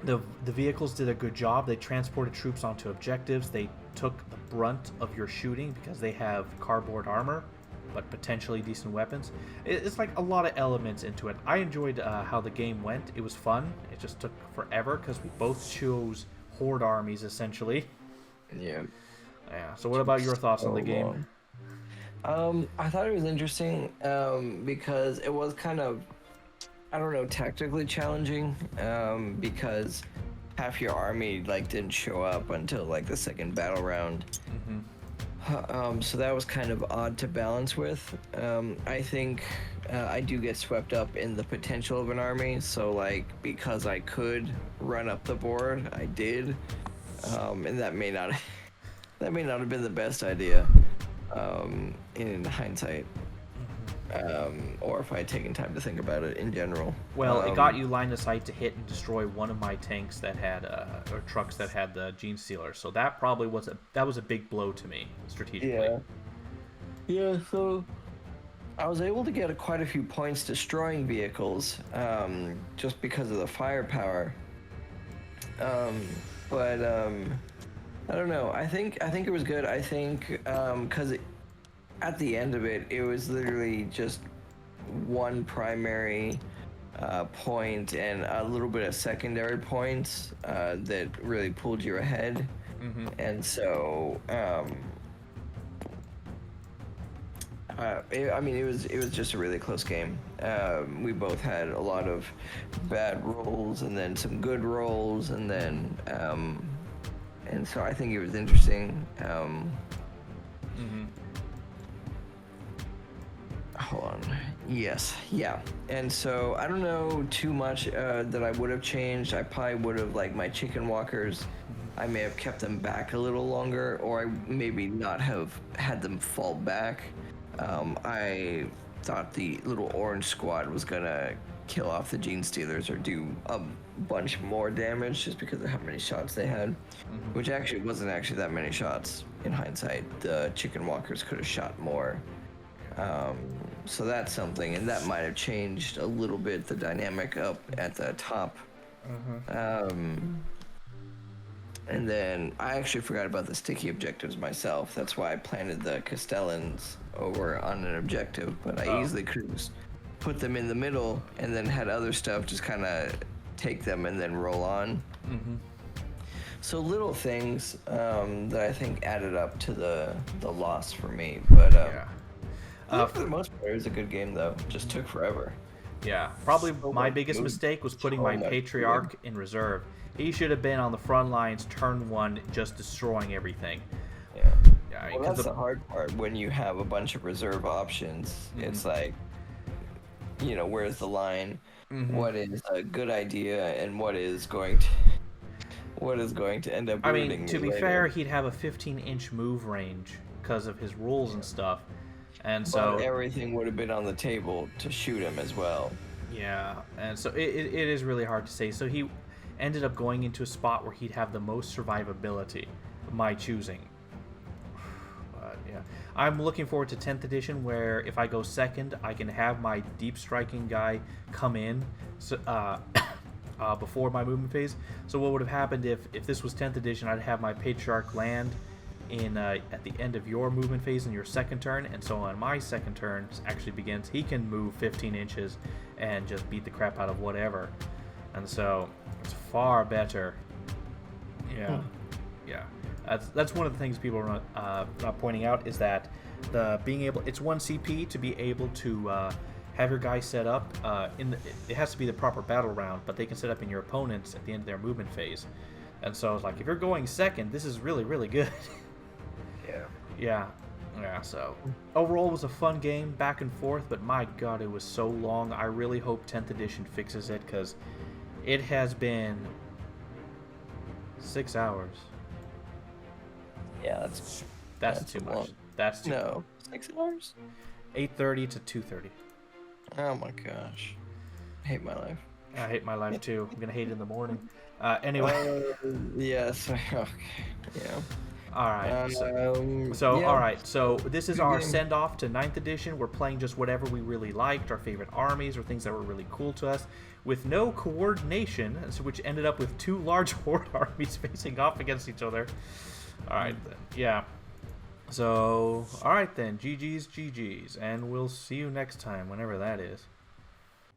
The vehicles did a good job. They transported troops onto objectives. They took the brunt of your shooting because they have cardboard armor, but potentially decent weapons. It's like a lot of elements into it. I enjoyed how the game went. It was fun. It just took forever because we both chose horde armies, essentially. Yeah. Yeah. So what about your thoughts on the game? Long. I thought it was interesting because it was kind of, I don't know, tactically challenging because half your army like didn't show up until like the second battle round. So that was kind of odd to balance with. I think I do get swept up in the potential of an army, so like because I could run up the board, I did, and that may not have been the best idea. In hindsight, or if I had taken time to think about it in general. Well, it got you line of sight to hit and destroy one of my tanks that had, or trucks that had the Genestealer. So that probably was a big blow to me strategically. Yeah, so I was able to get quite a few points destroying vehicles, just because of the firepower. Um, but I don't know. I think it was good. I think because at the end of it, it was literally just one primary point and a little bit of secondary points that really pulled you ahead. Mm-hmm. And so, I mean, it was just a really close game. We both had a lot of bad rolls and then some good rolls, and so I think it was interesting. Mm-hmm. Hold on. Yes. Yeah. And so I don't know too much that I would have changed. I probably would have, like, my chicken walkers, I may have kept them back a little longer, or I maybe not have had them fall back. I thought the little orange squad was gonna kill off the Genestealers or do a bunch more damage just because of how many shots they had, which actually wasn't actually that many shots in hindsight. The chicken walkers could have shot more. So that's something, and that might have changed a little bit the dynamic up at the top. And then I actually forgot about the sticky objectives myself. That's why I planted the Castellans over on an objective, but I easily could have just put them in the middle and then had other stuff just kind of take them and then roll on. So little things that I think added up to the loss for me, but for the most part, it was a good game though. Just took forever. Yeah, probably So my much biggest food. mistake was putting So my much Patriarch in reserve. He should have been on the front lines, turn one, just destroying everything. Yeah. Yeah, Well, 'cause that's the hard part when you have a bunch of reserve options. It's like, where's the line? What is a good idea, and what is going to end up I ruining mean, me to be later. fair, he'd have a 15-inch move range because of his rules and stuff. And so But everything would have been on the table to shoot him as well. yeah, and so it is really hard to say. So he ended up going into a spot where he'd have the most survivability, my choosing. But yeah, I'm looking forward to 10th edition, where if I go second, I can have my deep striking guy come in before my movement phase. So what would have happened if this was 10th edition? I'd have my Patriarch land in at the end of your movement phase in your second turn, and so on my second turn actually begins, he can move 15 inches and just beat the crap out of whatever. And so it's far better. Yeah. That's one of the things people are not pointing out, is that it's 1 CP to be able to have your guy set up it has to be the proper battle round, but they can set up in your opponents at the end of their movement phase. And so it's like, if you're going second, this is really, really good. Yeah, so overall it was a fun game, back and forth, but my god, it was so long. I really hope 10th edition fixes it, because it has been 6 hours. Yeah, That's too much. long. That's too No, 6 hours? 8:30 to 2:30. Oh my gosh. I hate my life. I hate my life too. I'm gonna hate it in the morning. Anyway. Yes. Okay. Yeah. All right. Yeah. All right. So this is our game. send off to 9th edition. We're playing just whatever we really liked, our favorite armies or things that were really cool to us, with no coordination, which ended up with 2 large horde armies facing off against each other. All right then. Yeah. So all right then. GG's, and we'll see you next time, whenever that is.